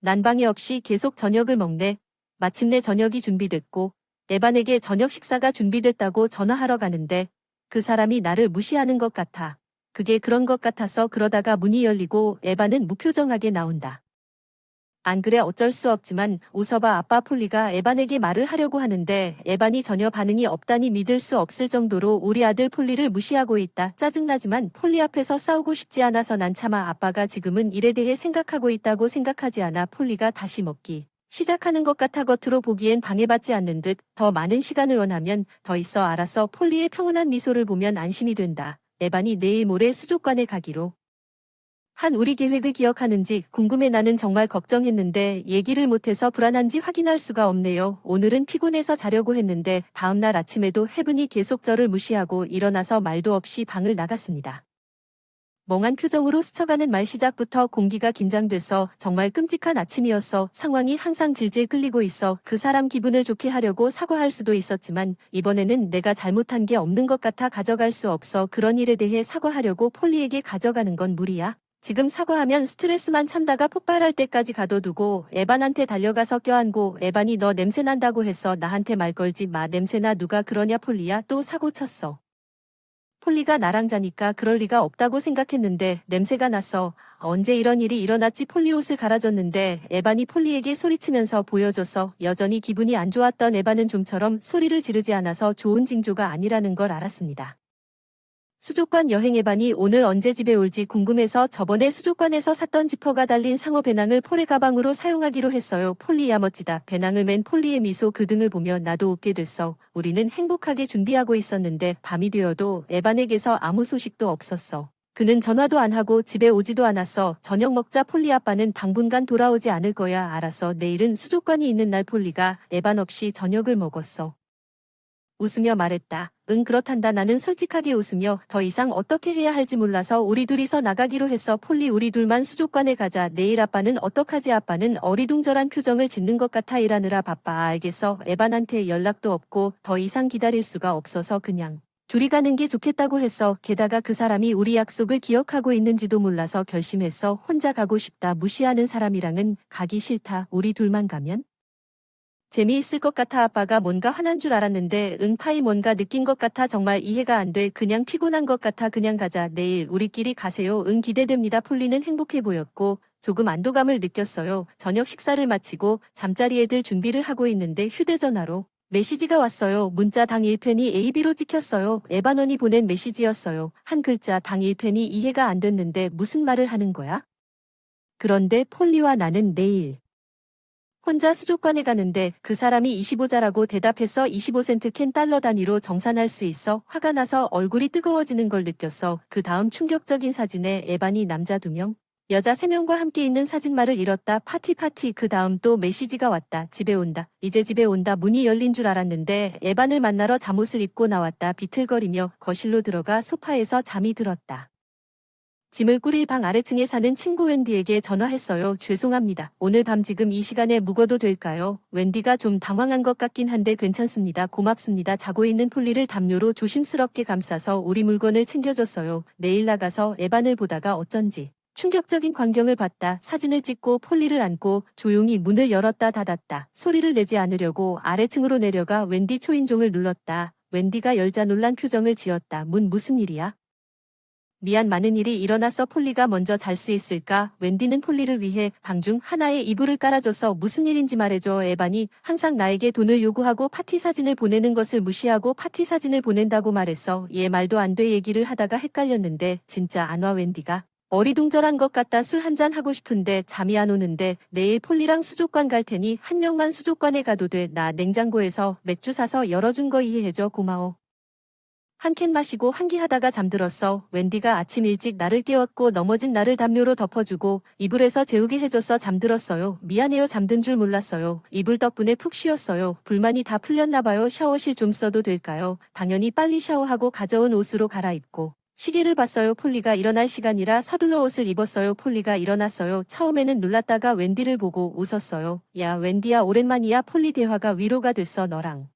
난 방해 없이 계속 저녁을 먹네. 마침내 저녁이 준비됐고 에반에게 저녁 식사가 준비됐다고 전화하러 가는데 그 사람이 나를 무시하는 것 같아. 그게 그런 것 같아서 그러다가 문이 열리고 에반은 무표정하게 나온다. 안 그래, 어쩔 수 없지만 웃어봐. 아빠. 폴리가 에반에게 말을 하려고 하는데 에반이 전혀 반응이 없다니 믿을 수 없을 정도로 우리 아들 폴리를 무시하고 있다. 짜증나지만 폴리 앞에서 싸우고 싶지 않아서 난 참아. 아빠가 지금은 일에 대해 생각하고 있다고 생각하지 않아. 폴리가 다시 먹기 시작하는 것 같아. 겉으로 보기엔 방해받지 않는 듯. 더 많은 시간을 원하면 더 있어. 알아서. 폴리의 평온한 미소를 보면 안심이 된다. 에반이 내일 모레 수족관에 가기로 한 우리 계획을 기억하는지 궁금해. 나는 정말 걱정했는데 얘기를 못해서 불안한지 확인할 수가 없네요. 오늘은 피곤해서 자려고 했는데 다음날 아침에도 해븐이 계속 저를 무시하고 일어나서 말도 없이 방을 나갔습니다. 멍한 표정으로 스쳐가는 말 시작부터 공기가 긴장돼서 정말 끔찍한 아침이었어. 상황이 항상 질질 끌리고 있어. 그 사람 기분을 좋게 하려고 사과할 수도 있었지만 이번에는 내가 잘못한 게 없는 것 같아 가져갈 수 없어. 그런 일에 대해 사과하려고 폴리에게 가져가는 건 무리야. 지금 사과하면 스트레스만 참다가 폭발할 때까지 가둬두고 에반한테 달려가서 껴안고 에반이 너 냄새난다고 했어. 나한테 말 걸지 마. 냄새나. 누가 그러냐? 폴리야. 또 사고 쳤어. 폴리가 나랑 자니까 그럴 리가 없다고 생각했는데 냄새가 났어. 언제 이런 일이 일어났지? 폴리 옷을 갈아줬는데 에반이 폴리에게 소리치면서 보여줘서 여전히 기분이 안 좋았던 에반은 좀처럼 소리를 지르지 않아서 좋은 징조가 아니라는 걸 알았습니다. 수족관 여행. 에반이 오늘 언제 집에 올지 궁금해서 저번에 수족관에서 샀던 지퍼가 달린 상어 배낭을 폴의 가방으로 사용하기로 했어요. 폴리야 멋지다. 배낭을 맨 폴리의 미소. 그 등을 보며 나도 웃게 됐어. 우리는 행복하게 준비하고 있었는데 밤이 되어도 에반에게서 아무 소식도 없었어. 그는 전화도 안 하고 집에 오지도 않았어. 저녁 먹자. 폴리 아빠는 당분간 돌아오지 않을 거야. 알았어. 내일은 수족관이 있는 날. 폴리가 에반 없이 저녁을 먹었어. 웃으며 말했다. 응, 그렇단다. 나는 솔직하게 웃으며 더 이상 어떻게 해야 할지 몰라서 우리 둘이서 나가기로 했어. 폴리, 우리 둘만 수족관에 가자. 내일 아빠는 어떡하지? 아빠는 어리둥절한 표정을 짓는 것 같아. 일하느라 바빠. 알겠어. 에반한테 연락도 없고 더 이상 기다릴 수가 없어서 그냥 둘이 가는 게 좋겠다고 했어. 게다가 그 사람이 우리 약속을 기억하고 있는지도 몰라서 결심했어. 혼자 가고 싶다. 무시하는 사람이랑은 가기 싫다. 우리 둘만 가면 재미있을 것 같아. 아빠가 뭔가 화난 줄 알았는데 응파이 뭔가 느낀 것 같아. 정말 이해가 안 돼. 그냥 피곤한 것 같아. 그냥 가자. 내일 우리끼리 가세요. 응, 기대됩니다. 폴리는 행복해 보였고 조금 안도감을 느꼈어요. 저녁 식사를 마치고 잠자리에 들 준비를 하고 있는데 휴대전화로 메시지가 왔어요. 문자. 당 1펜이 AB로 찍혔어요. 에반원이 보낸 메시지였어요. 한 글자. 당 1펜이 이해가 안 됐는데 무슨 말을 하는 거야? 그런데 폴리와 나는 내일 혼자 수족관에 가는데 그 사람이 25자라고 대답해서 25센트 캔 달러 단위로 정산할 수 있어. 화가 나서 얼굴이 뜨거워지는 걸 느꼈어. 그 다음 충격적인 사진에 에반이 남자 2명, 여자 3명과 함께 있는 사진말을 잃었다. 파티. 그 다음 또 메시지가 왔다. 집에 온다. 이제 집에 온다. 문이 열린 줄 알았는데 에반을 만나러 잠옷을 입고 나왔다. 비틀거리며 거실로 들어가 소파에서 잠이 들었다. 짐을 꾸릴 방 아래층에 사는 친구 웬디에게 전화했어요. 죄송합니다. 오늘 밤 지금 이 시간에 묵어도 될까요? 웬디가 좀 당황한 것 같긴 한데 괜찮습니다. 고맙습니다. 자고 있는 폴리를 담요로 조심스럽게 감싸서 우리 물건을 챙겨줬어요. 내일 나가서 에반을 보다가 어쩐지 충격적인 광경을 봤다. 사진을 찍고 폴리를 안고 조용히 문을 열었다 닫았다. 소리를 내지 않으려고 아래층으로 내려가 웬디 초인종을 눌렀다. 웬디가 열자 놀란 표정을 지었다. 무슨 일이야? 미안. 많은 일이 일어났어. 폴리가 먼저 잘 수 있을까? 웬디는 폴리를 위해 방 중 하나에 이불을 깔아줘서 무슨 일인지 말해줘. 에반이 항상 나에게 돈을 요구하고 파티 사진을 보내는 것을 무시하고 파티 사진을 보낸다고 말했어. 얘 말도 안 돼. 얘기를 하다가 헷갈렸는데 진짜 안 와. 웬디가 어리둥절한 것 같다. 술 한잔 하고 싶은데 잠이 안 오는데 내일 폴리랑 수족관 갈 테니 한 명만 수족관에 가도 돼. 나 냉장고에서 맥주 사서 열어준 거 이해해줘. 고마워. 한 캔 마시고 환기하다가 잠들었어. 웬디가 아침 일찍 나를 깨웠고 넘어진 나를 담요로 덮어주고 이불에서 재우게 해줘서 잠들었어요. 미안해요. 잠든 줄 몰랐어요. 이불 덕분에 푹 쉬었어요. 불만이 다 풀렸나봐요. 샤워실 좀 써도 될까요? 당연히 빨리 샤워하고 가져온 옷으로 갈아입고 시계를 봤어요. 폴리가 일어날 시간이라 서둘러 옷을 입었어요. 폴리가 일어났어요. 처음에는 놀랐다가 웬디를 보고 웃었어요. 야, 웬디야, 오랜만이야. 폴리 대화가 위로가 됐어. 너랑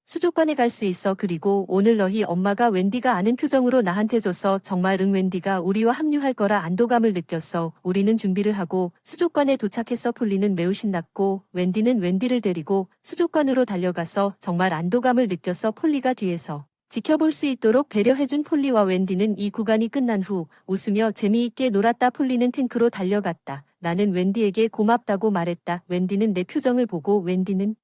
수족관에 갈 수 있어. 그리고 오늘 너희 엄마가 웬디가 아는 표정으로 나한테 줬어. 정말 응, 웬디가 우리와 합류할 거라 안도감을 느꼈어. 우리는 준비를 하고 수족관에 도착했어. 폴리는 매우 신났고 웬디는 웬디를 데리고 수족관으로 달려가서 정말 안도감을 느꼈어. 폴리가 뒤에서 지켜볼 수 있도록 배려해준 폴리와 웬디는 이 구간이 끝난 후 웃으며 재미있게 놀았다. 폴리는 탱크로 달려갔다. 나는 웬디에게 고맙다고 말했다. 웬디는 내 표정을 보고 웬디는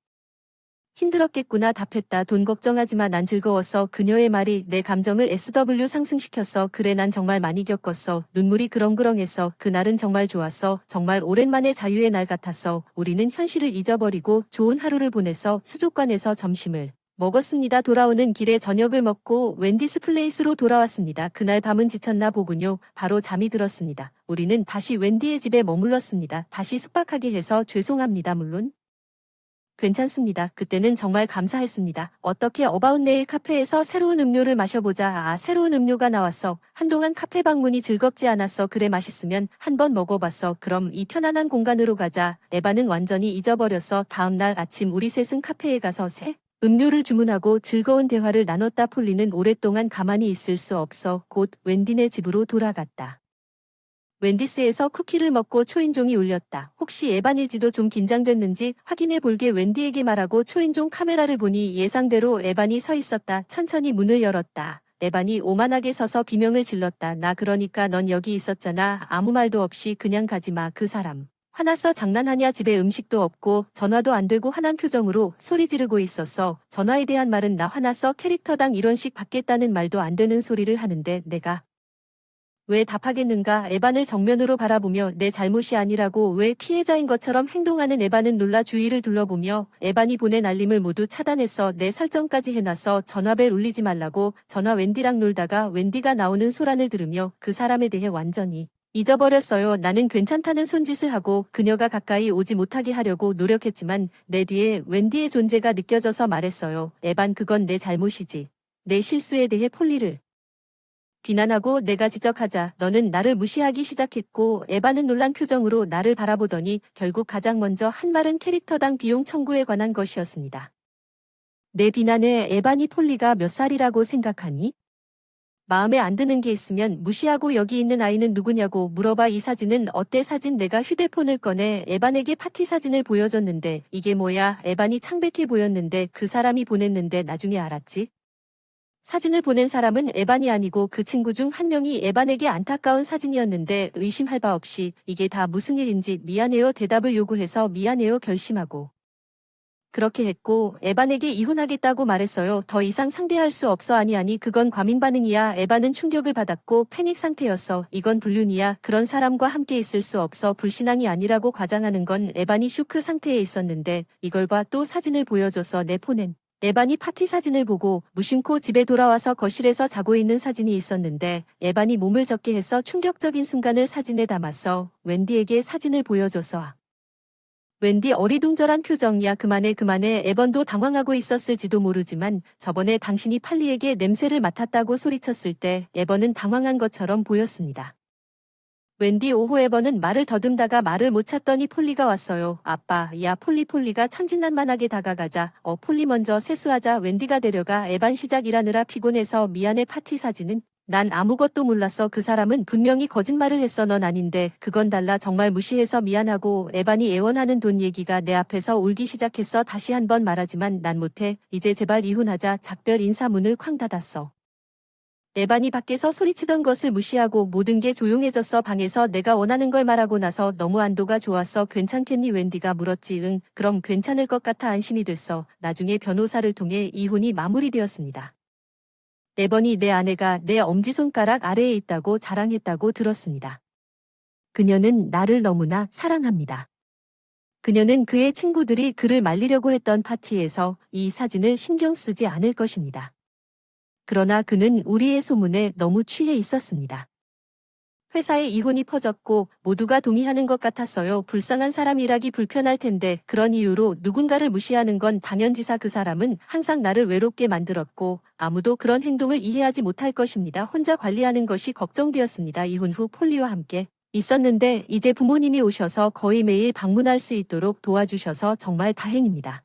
힘들었겠구나 답했다. 돈 걱정하지마. 난 즐거웠어. 그녀의 말이 내 감정을 SW 상승시켰어. 그래, 난 정말 많이 겪었어. 눈물이 그렁그렁했어. 그날은 정말 좋았어. 정말 오랜만에 자유의 날 같았어. 우리는 현실을 잊어버리고 좋은 하루를 보내서 수족관에서 점심을 먹었습니다. 돌아오는 길에 저녁을 먹고 웬디스 플레이스로 돌아왔습니다. 그날 밤은 지쳤나 보군요. 바로 잠이 들었습니다. 우리는 다시 웬디의 집에 머물렀습니다. 다시 숙박하게 해서 죄송합니다. 물론 괜찮습니다. 그때는 정말 감사했습니다. 어떻게 어바웃 네일 카페에서 새로운 음료를 마셔보자. 아, 새로운 음료가 나왔어. 한동안 카페 방문이 즐겁지 않았어. 그래, 맛있으면 한번 먹어봤어. 그럼 이 편안한 공간으로 가자. 에바는 완전히 잊어버렸어. 다음날 아침 우리 셋은 카페에 가서 새 음료를 주문하고 즐거운 대화를 나눴다. 폴리는 오랫동안 가만히 있을 수 없어 곧 웬디네 집으로 돌아갔다. 웬디스에서 쿠키를 먹고 초인종이 울렸다. 혹시 에반일지도 좀 긴장됐는지 확인해 볼게 웬디에게 말하고 초인종 카메라를 보니 예상대로 에반이 서 있었다. 천천히 문을 열었다. 에반이 오만하게 서서 비명을 질렀다. 나 그러니까 넌 여기 있었잖아. 아무 말도 없이 그냥 가지마. 그 사람 화났어. 장난하냐. 집에 음식도 없고 전화도 안 되고 화난 표정으로 소리 지르고 있었어. 전화에 대한 말은 나 화났어. 캐릭터당 이런 식 받겠다는 말도 안 되는 소리를 하는데 내가 왜 답하겠는가. 에반을 정면으로 바라보며 내 잘못이 아니라고 왜 피해자인 것처럼 행동하는 에반은 놀라 주위를 둘러보며 에반이 보낸 알림을 모두 차단했어. 내 설정까지 해놨어. 전화벨 울리지 말라고. 전화 웬디랑 놀다가 웬디가 나오는 소란을 들으며 그 사람에 대해 완전히 잊어버렸어요. 나는 괜찮다는 손짓을 하고 그녀가 가까이 오지 못하게 하려고 노력했지만 내 뒤에 웬디의 존재가 느껴져서 말했어요. 에반, 그건 내 잘못이지. 내 실수에 대해 폴리를 비난하고 내가 지적하자 너는 나를 무시하기 시작했고 에바는 놀란 표정으로 나를 바라보더니 결국 가장 먼저 한 말은 캐릭터당 비용 청구에 관한 것이었습니다. 내 비난에 에반이 폴리가 몇 살이라고 생각하니? 마음에 안 드는 게 있으면 무시하고 여기 있는 아이는 누구냐고 물어봐. 이 사진은 어때? 사진 내가 휴대폰을 꺼내 에반에게 파티 사진을 보여줬는데 이게 뭐야? 에반이 창백해 보였는데 그 사람이 보냈는데 나중에 알았지? 사진을 보낸 사람은 에반이 아니고 그 친구 중 한 명이 에반에게 안타까운 사진이었는데 의심할 바 없이 이게 다 무슨 일인지 미안해요 대답을 요구해서 미안해요 결심하고 그렇게 했고 에반에게 이혼하겠다고 말했어요. 더 이상 상대할 수 없어. 아니 그건 과민 반응이야. 에반은 충격을 받았고 패닉 상태였어. 이건 불륜이야. 그런 사람과 함께 있을 수 없어. 불신앙이 아니라고 과장하는 건 에반이 쇼크 상태에 있었는데 이걸 봐. 또 사진을 보여줘서 내 폰엔 에반이 파티 사진을 보고 무심코 집에 돌아와서 거실에서 자고 있는 사진이 있었는데 에반이 몸을 젖게 해서 충격적인 순간을 사진에 담았어. 웬디에게 사진을 보여줘서 웬디 어리둥절한 표정이야. 그만해. 에번도 당황하고 있었을지도 모르지만 저번에 당신이 팔리에게 냄새를 맡았다고 소리쳤을 때 에번은 당황한 것처럼 보였습니다. 웬디 오호. 에번은 말을 더듬다가 말을 못 찾더니 폴리가 왔어요. 아빠, 야 폴리가 천진난만하게 다가가자. 폴리 먼저 세수하자. 웬디가 데려가. 에반 시작이라느라 피곤해서 미안해. 파티 사진은 난 아무것도 몰랐어. 그 사람은 분명히 거짓말을 했어. 넌 아닌데 그건 달라. 정말 무시해서 미안하고. 에반이 애원하는 돈 얘기가 내 앞에서 울기 시작했어. 다시 한번 말하지만 난 못해. 이제 제발 이혼하자. 작별 인사 문을 쾅 닫았어. 에반이 밖에서 소리치던 것을 무시하고 모든 게 조용해졌어. 방에서 내가 원하는 걸 말하고 나서 너무 안도가 좋았어. 괜찮겠니? 웬디가 물었지. 응, 그럼 괜찮을 것 같아. 안심이 됐어. 나중에 변호사를 통해 이혼이 마무리되었습니다. 에번이 내 아내가 내 엄지손가락 아래에 있다고 자랑했다고 들었습니다. 그녀는 나를 너무나 사랑합니다. 그녀는 그의 친구들이 그를 말리려고 했던 파티에서 이 사진을 신경 쓰지 않을 것입니다. 그러나 그는 우리의 소문에 너무 취해 있었습니다. 회사에 이혼이 퍼졌고 모두가 동의하는 것 같았어요. 불쌍한 사람이라기 불편할 텐데 그런 이유로 누군가를 무시하는 건 당연지사. 그 사람은 항상 나를 외롭게 만들었고 아무도 그런 행동을 이해하지 못할 것입니다. 혼자 관리하는 것이 걱정되었습니다. 이혼 후 폴리와 함께 있었는데 이제 부모님이 오셔서 거의 매일 방문할 수 있도록 도와주셔서 정말 다행입니다.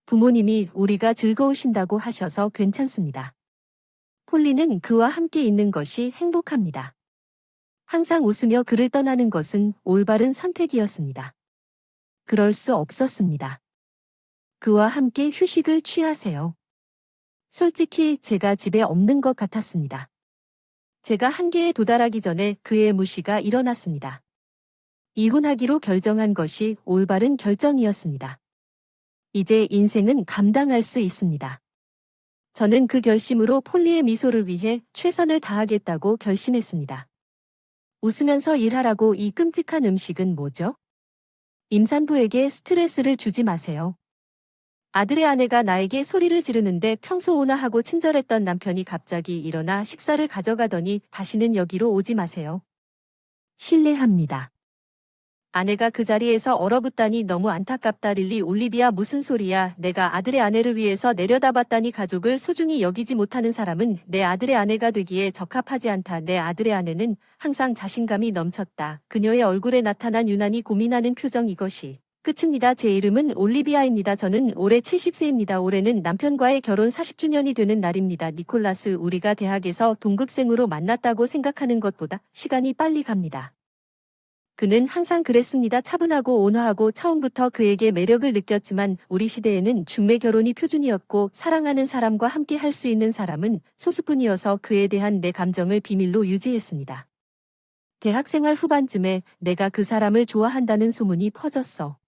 부모님이 우리가 즐거우신다고 하셔서 괜찮습니다. 폴리는 그와 함께 있는 것이 행복합니다. 항상 웃으며 그를 떠나는 것은 올바른 선택이었습니다. 그럴 수 없었습니다. 그와 함께 휴식을 취하세요. 솔직히 제가 집에 없는 것 같았습니다. 제가 한계에 도달하기 전에 그의 무시가 일어났습니다. 이혼하기로 결정한 것이 올바른 결정이었습니다. 이제 인생은 감당할 수 있습니다. 저는 그 결심으로 폴리의 미소를 위해 최선을 다하겠다고 결심했습니다. 웃으면서 일하라고 이 끔찍한 음식은 뭐죠? 임산부에게 스트레스를 주지 마세요. 아들의 아내가 나에게 소리를 지르는데 평소 온화하고 친절했던 남편이 갑자기 일어나 식사를 가져가더니 다시는 여기로 오지 마세요. 실례합니다. 아내가 그 자리에서 얼어붙다니 너무 안타깝다. 릴리 올리비아 무슨 소리야. 내가 아들의 아내를 위해서 내려다봤다니 가족을 소중히 여기지 못하는 사람은 내 아들의 아내가 되기에 적합하지 않다. 내 아들의 아내는 항상 자신감이 넘쳤다. 그녀의 얼굴에 나타난 유난히 고민하는 표정 이것이 끝입니다. 제 이름은 올리비아입니다. 저는 올해 70세입니다. 올해는 남편과의 결혼 40주년이 되는 날입니다. 니콜라스 우리가 대학에서 동급생으로 만났다고 생각하는 것보다 시간이 빨리 갑니다. 그는 항상 그랬습니다. 차분하고 온화하고 처음부터 그에게 매력을 느꼈지만 우리 시대에는 중매 결혼이 표준이었고 사랑하는 사람과 함께 할 수 있는 사람은 소수뿐이어서 그에 대한 내 감정을 비밀로 유지했습니다. 대학생활 후반쯤에 내가 그 사람을 좋아한다는 소문이 퍼졌어.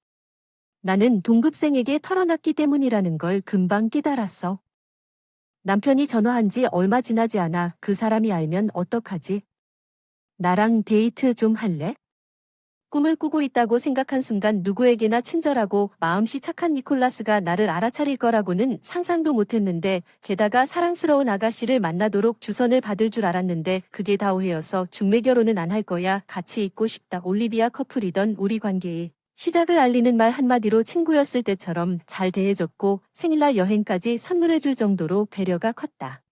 나는 동급생에게 털어놨기 때문이라는 걸 금방 깨달았어. 남편이 전화한 지 얼마 지나지 않아 그 사람이 알면 어떡하지? 나랑 데이트 좀 할래? 꿈을 꾸고 있다고 생각한 순간 누구에게나 친절하고 마음씨 착한 니콜라스가 나를 알아차릴 거라고는 상상도 못했는데 게다가 사랑스러운 아가씨를 만나도록 주선을 받을 줄 알았는데 그게 다 오해여서 중매 결혼은 안 할 거야. 같이 있고 싶다. 올리비아 커플이던 우리 관계의 시작을 알리는 말 한마디로 친구였을 때처럼 잘 대해줬고 생일날 여행까지 선물해줄 정도로 배려가 컸다.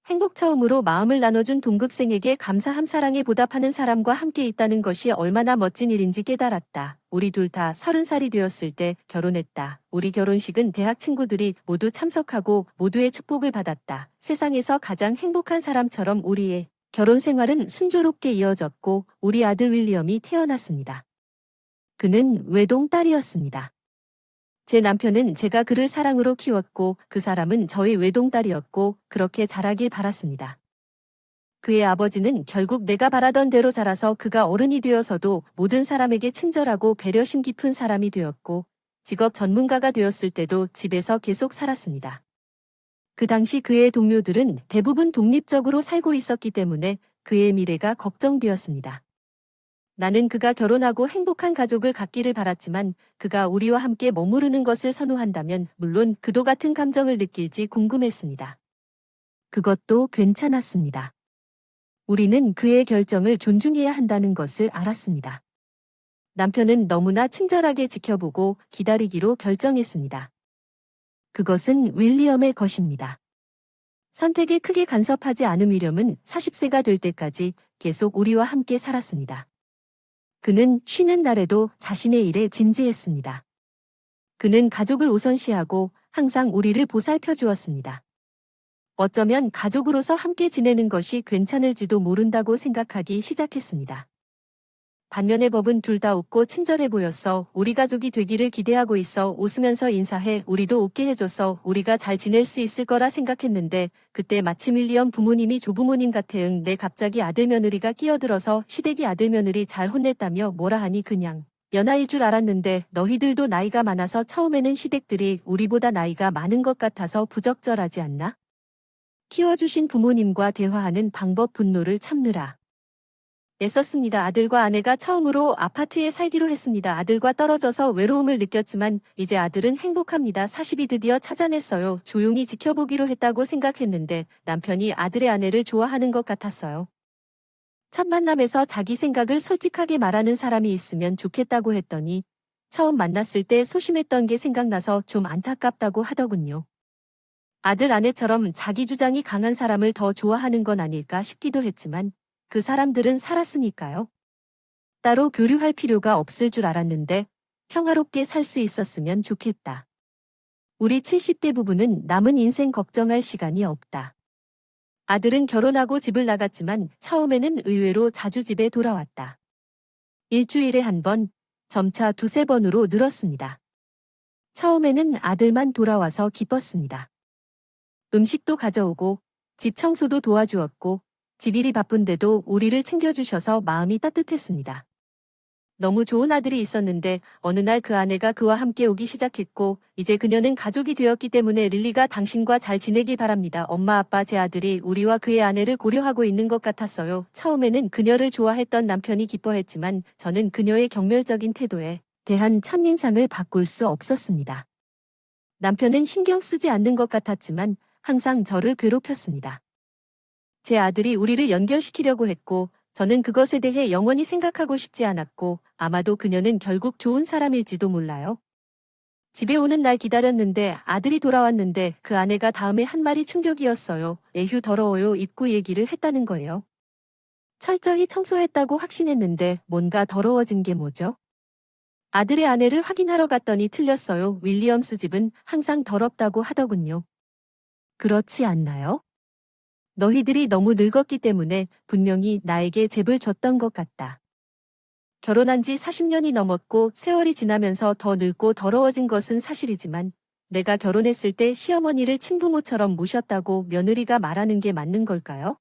행복 처음으로 마음을 나눠준 동급생에게 감사함 사랑에 보답하는 사람과 함께 있다는 것이 얼마나 멋진 일인지 깨달았다. 우리 둘 다 30살이 되었을 때 결혼했다. 우리 결혼식은 대학 친구들이 모두 참석하고 모두의 축복을 받았다. 세상에서 가장 행복한 사람처럼 우리의 결혼 생활은 순조롭게 이어졌고 우리 아들 윌리엄이 태어났습니다. 그는 외동딸이었습니다. 제 남편은 제가 그를 사랑으로 키웠고 그 사람은 저희 외동딸이었고 그렇게 자라길 바랐습니다. 그의 아버지는 결국 내가 바라던 대로 자라서 그가 어른이 되어서도 모든 사람에게 친절하고 배려심 깊은 사람이 되었고 직업 전문가가 되었을 때도 집에서 계속 살았습니다. 그 당시 그의 동료들은 대부분 독립적으로 살고 있었기 때문에 그의 미래가 걱정되었습니다. 나는 그가 결혼하고 행복한 가족을 갖기를 바랐지만 그가 우리와 함께 머무르는 것을 선호한다면 물론 그도 같은 감정을 느낄지 궁금했습니다. 그것도 괜찮았습니다. 우리는 그의 결정을 존중해야 한다는 것을 알았습니다. 남편은 너무나 친절하게 지켜보고 기다리기로 결정했습니다. 그것은 윌리엄의 것입니다. 선택에 크게 간섭하지 않은 윌리엄은 40세가 될 때까지 계속 우리와 함께 살았습니다. 그는 쉬는 날에도 자신의 일에 진지했습니다. 그는 가족을 우선시하고 항상 우리를 보살펴 주었습니다. 어쩌면 가족으로서 함께 지내는 것이 괜찮을지도 모른다고 생각하기 시작했습니다. 반면에 법은 둘 다 웃고 친절해 보였어. 우리 가족이 되기를 기대하고 있어. 웃으면서 인사해. 우리도 웃게 해줘서 우리가 잘 지낼 수 있을 거라 생각했는데 그때 마침 윌리엄 부모님이 조부모님 같아. 내 갑자기 아들며느리가 끼어들어서 시댁이 아들며느리 잘 혼냈다며 뭐라 하니 그냥 연하일 줄 알았는데 너희들도 나이가 많아서 처음에는 시댁들이 우리보다 나이가 많은 것 같아서 부적절하지 않나? 키워주신 부모님과 대화하는 방법 분노를 참느라 애썼습니다. 아들과 아내가 처음으로 아파트에 살기로 했습니다. 아들과 떨어져서 외로움을 느꼈지만 이제 아들은 행복합니다. 40이 드디어 찾아냈어요. 조용히 지켜보기로 했다고 생각했는데 남편이 아들의 아내를 좋아하는 것 같았어요. 첫 만남에서 자기 생각을 솔직하게 말하는 사람이 있으면 좋겠다고 했더니 처음 만났을 때 소심했던 게 생각나서 좀 안타깝다고 하더군요. 아들 아내처럼 자기 주장이 강한 사람을 더 좋아하는 건 아닐까 싶기도 했지만 그 사람들은 살았으니까요. 따로 교류할 필요가 없을 줄 알았는데 평화롭게 살 수 있었으면 좋겠다. 우리 70대 부부는 남은 인생 걱정할 시간이 없다. 아들은 결혼하고 집을 나갔지만 처음에는 의외로 자주 집에 돌아왔다. 일주일에 한 번, 점차 두세 번으로 늘었습니다. 처음에는 아들만 돌아와서 기뻤습니다. 음식도 가져오고 집 청소도 도와주었고 집일이 바쁜데도 우리를 챙겨주셔서 마음이 따뜻했습니다. 너무 좋은 아들이 있었는데 어느 날 그 아내가 그와 함께 오기 시작했고 이제 그녀는 가족이 되었기 때문에 릴리가 당신과 잘 지내길 바랍니다. 엄마 아빠 제 아들이 우리와 그의 아내를 고려하고 있는 것 같았어요. 처음에는 그녀를 좋아했던 남편이 기뻐했지만 저는 그녀의 경멸적인 태도에 대한 첫인상을 바꿀 수 없었습니다. 남편은 신경 쓰지 않는 것 같았지만 항상 저를 괴롭혔습니다. 제 아들이 우리를 연결시키려고 했고 저는 그것에 대해 영원히 생각하고 싶지 않았고 아마도 그녀는 결국 좋은 사람일지도 몰라요. 집에 오는 날 기다렸는데 아들이 돌아왔는데 그 아내가 다음에 한 말이 충격이었어요. 에휴 더러워요. 입구 얘기를 했다는 거예요. 철저히 청소했다고 확신했는데 뭔가 더러워진 게 뭐죠? 아들의 아내를 확인하러 갔더니 틀렸어요. 윌리엄스 집은 항상 더럽다고 하더군요. 그렇지 않나요? 너희들이 너무 늙었기 때문에 분명히 나에게 잽을 줬던 것 같다. 결혼한 지 40년이 넘었고 세월이 지나면서 더 늙고 더러워진 것은 사실이지만 내가 결혼했을 때 시어머니를 친부모처럼 모셨다고 며느리가 말하는 게 맞는 걸까요?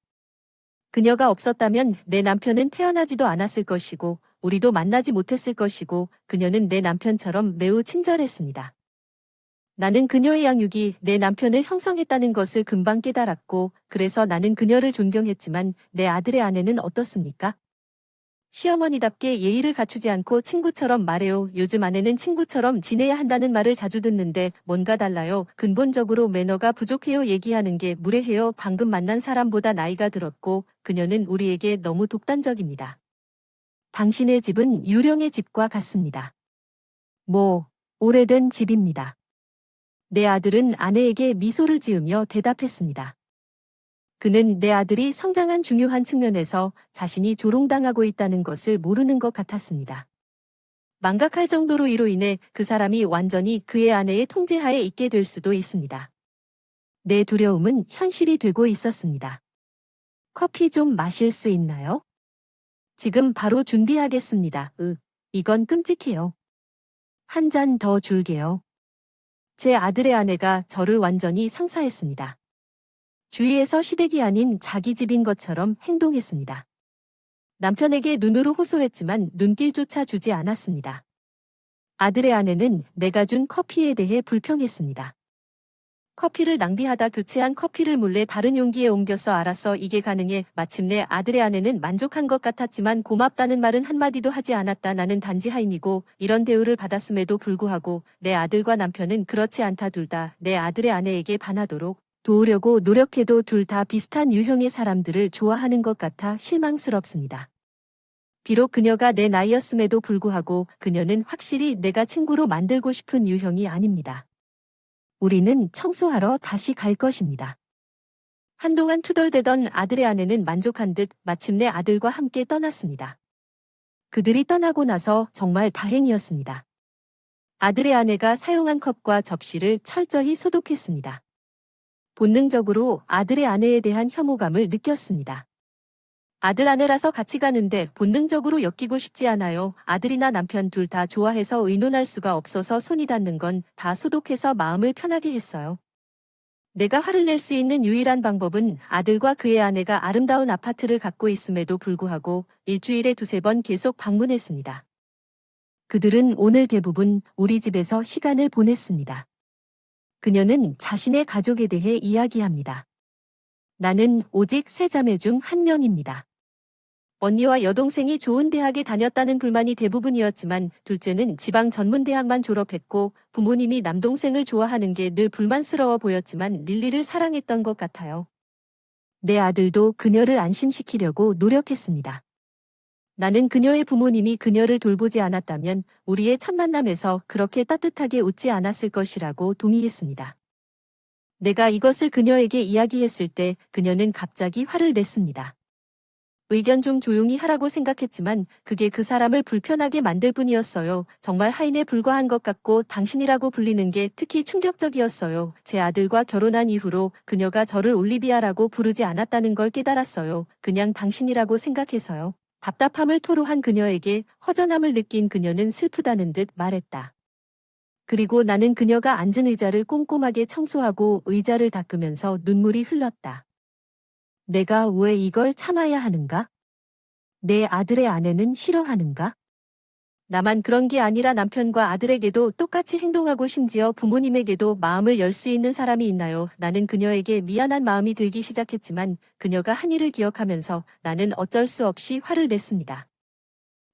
그녀가 없었다면 내 남편은 태어나지도 않았을 것이고 우리도 만나지 못했을 것이고 그녀는 내 남편처럼 매우 친절했습니다. 나는 그녀의 양육이 내 남편을 형성했다는 것을 금방 깨달았고 그래서 나는 그녀를 존경했지만 내 아들의 아내는 어떻습니까? 시어머니답게 예의를 갖추지 않고 친구처럼 말해요. 요즘 아내는 친구처럼 지내야 한다는 말을 자주 듣는데 뭔가 달라요. 근본적으로 매너가 부족해요. 얘기하는 게 무례해요. 방금 만난 사람보다 나이가 들었고 그녀는 우리에게 너무 독단적입니다. 당신의 집은 유령의 집과 같습니다. 오래된 집입니다. 내 아들은 아내에게 미소를 지으며 대답했습니다. 그는 내 아들이 성장한 중요한 측면에서 자신이 조롱당하고 있다는 것을 모르는 것 같았습니다. 망각할 정도로 이로 인해 그 사람이 완전히 그의 아내의 통제하에 있게 될 수도 있습니다. 내 두려움은 현실이 되고 있었습니다. 커피 좀 마실 수 있나요? 지금 바로 준비하겠습니다. 이건 끔찍해요. 한 잔 더 줄게요. 제 아들의 아내가 저를 완전히 상사했습니다. 주위에서 시댁이 아닌 자기 집인 것처럼 행동했습니다. 남편에게 눈으로 호소했지만 눈길조차 주지 않았습니다. 아들의 아내는 내가 준 커피에 대해 불평했습니다. 커피를 낭비하다 교체한 커피를 몰래 다른 용기에 옮겨서 알았어 이게 가능해. 마침내 아들의 아내는 만족한 것 같았지만 고맙다는 말은 한마디도 하지 않았다. 나는 단지 하인이고 이런 대우를 받았음에도 불구하고 내 아들과 남편은 그렇지 않다. 둘 다 내 아들의 아내에게 반하도록 도우려고 노력해도 둘 다 비슷한 유형의 사람들을 좋아하는 것 같아 실망스럽습니다. 비록 그녀가 내 나이였음에도 불구하고 그녀는 확실히 내가 친구로 만들고 싶은 유형이 아닙니다. 우리는 청소하러 다시 갈 것입니다. 한동안 투덜대던 아들의 아내는 만족한 듯 마침내 아들과 함께 떠났습니다. 그들이 떠나고 나서 정말 다행이었습니다. 아들의 아내가 사용한 컵과 접시를 철저히 소독했습니다. 본능적으로 아들의 아내에 대한 혐오감을 느꼈습니다. 아들 아내라서 같이 가는데 본능적으로 엮이고 싶지 않아요. 아들이나 남편 둘 다 좋아해서 의논할 수가 없어서 손이 닿는 건 다 소독해서 마음을 편하게 했어요. 내가 화를 낼 수 있는 유일한 방법은 아들과 그의 아내가 아름다운 아파트를 갖고 있음에도 불구하고 일주일에 두세 번 계속 방문했습니다. 그들은 오늘 대부분 우리 집에서 시간을 보냈습니다. 그녀는 자신의 가족에 대해 이야기합니다. 나는 오직 세 자매 중 한 명입니다. 언니와 여동생이 좋은 대학에 다녔다는 불만이 대부분이었지만 둘째는 지방 전문대학만 졸업했고 부모님이 남동생을 좋아하는 게 늘 불만스러워 보였지만 릴리를 사랑했던 것 같아요. 내 아들도 그녀를 안심시키려고 노력했습니다. 나는 그녀의 부모님이 그녀를 돌보지 않았다면 우리의 첫 만남에서 그렇게 따뜻하게 웃지 않았을 것이라고 동의했습니다. 내가 이것을 그녀에게 이야기했을 때 그녀는 갑자기 화를 냈습니다. 의견 좀 조용히 하라고 생각했지만 그게 그 사람을 불편하게 만들 뿐이었어요. 정말 하인에 불과한 것 같고 당신이라고 불리는 게 특히 충격적이었어요. 제 아들과 결혼한 이후로 그녀가 저를 올리비아라고 부르지 않았다는 걸 깨달았어요. 그냥 당신이라고 생각해서요. 답답함을 토로한 그녀에게 허전함을 느낀 그녀는 슬프다는 듯 말했다. 그리고 나는 그녀가 앉은 의자를 꼼꼼하게 청소하고 의자를 닦으면서 눈물이 흘렀다. 내가 왜 이걸 참아야 하는가? 내 아들의 아내는 싫어하는가? 나만 그런 게 아니라 남편과 아들에게도 똑같이 행동하고 심지어 부모님에게도 마음을 열 수 있는 사람이 있나요? 나는 그녀에게 미안한 마음이 들기 시작했지만 그녀가 한 일을 기억하면서 나는 어쩔 수 없이 화를 냈습니다.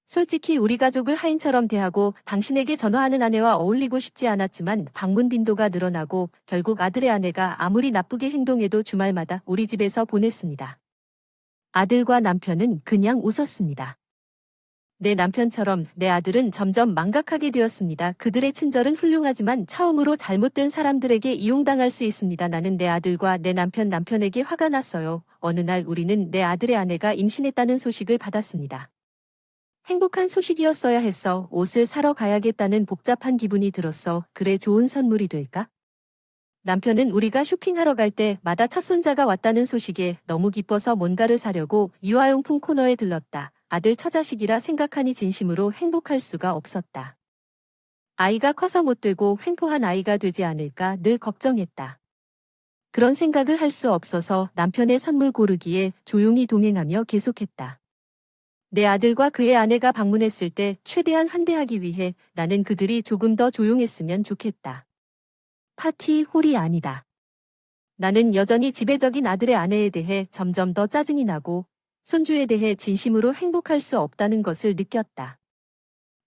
솔직히 우리 가족을 하인처럼 대하고 당신에게 전화하는 아내와 어울리고 싶지 않았지만 방문 빈도가 늘어나고 결국 아들의 아내가 아무리 나쁘게 행동해도 주말마다 우리 집에서 보냈습니다. 아들과 남편은 그냥 웃었습니다. 내 남편처럼 내 아들은 점점 망각하게 되었습니다. 그들의 친절은 훌륭하지만 처음으로 잘못된 사람들에게 이용당할 수 있습니다. 나는 내 아들과 내 남편에게 화가 났어요. 어느 날 우리는 내 아들의 아내가 임신했다는 소식을 받았습니다. 행복한 소식이었어야 했어. 옷을 사러 가야겠다는 복잡한 기분이 들었어. 그래, 좋은 선물이 될까? 남편은 우리가 쇼핑하러 갈 때마다 첫 손자가 왔다는 소식에 너무 기뻐서 뭔가를 사려고 유아용품 코너에 들렀다. 아들 처자식이라 생각하니 진심으로 행복할 수가 없었다. 아이가 커서 못되고 횡포한 아이가 되지 않을까 늘 걱정했다. 그런 생각을 할 수 없어서 남편의 선물 고르기에 조용히 동행하며 계속했다. 내 아들과 그의 아내가 방문했을 때 최대한 환대하기 위해 나는 그들이 조금 더 조용했으면 좋겠다. 파티 홀이 아니다. 나는 여전히 지배적인 아들의 아내에 대해 점점 더 짜증이 나고 손주에 대해 진심으로 행복할 수 없다는 것을 느꼈다.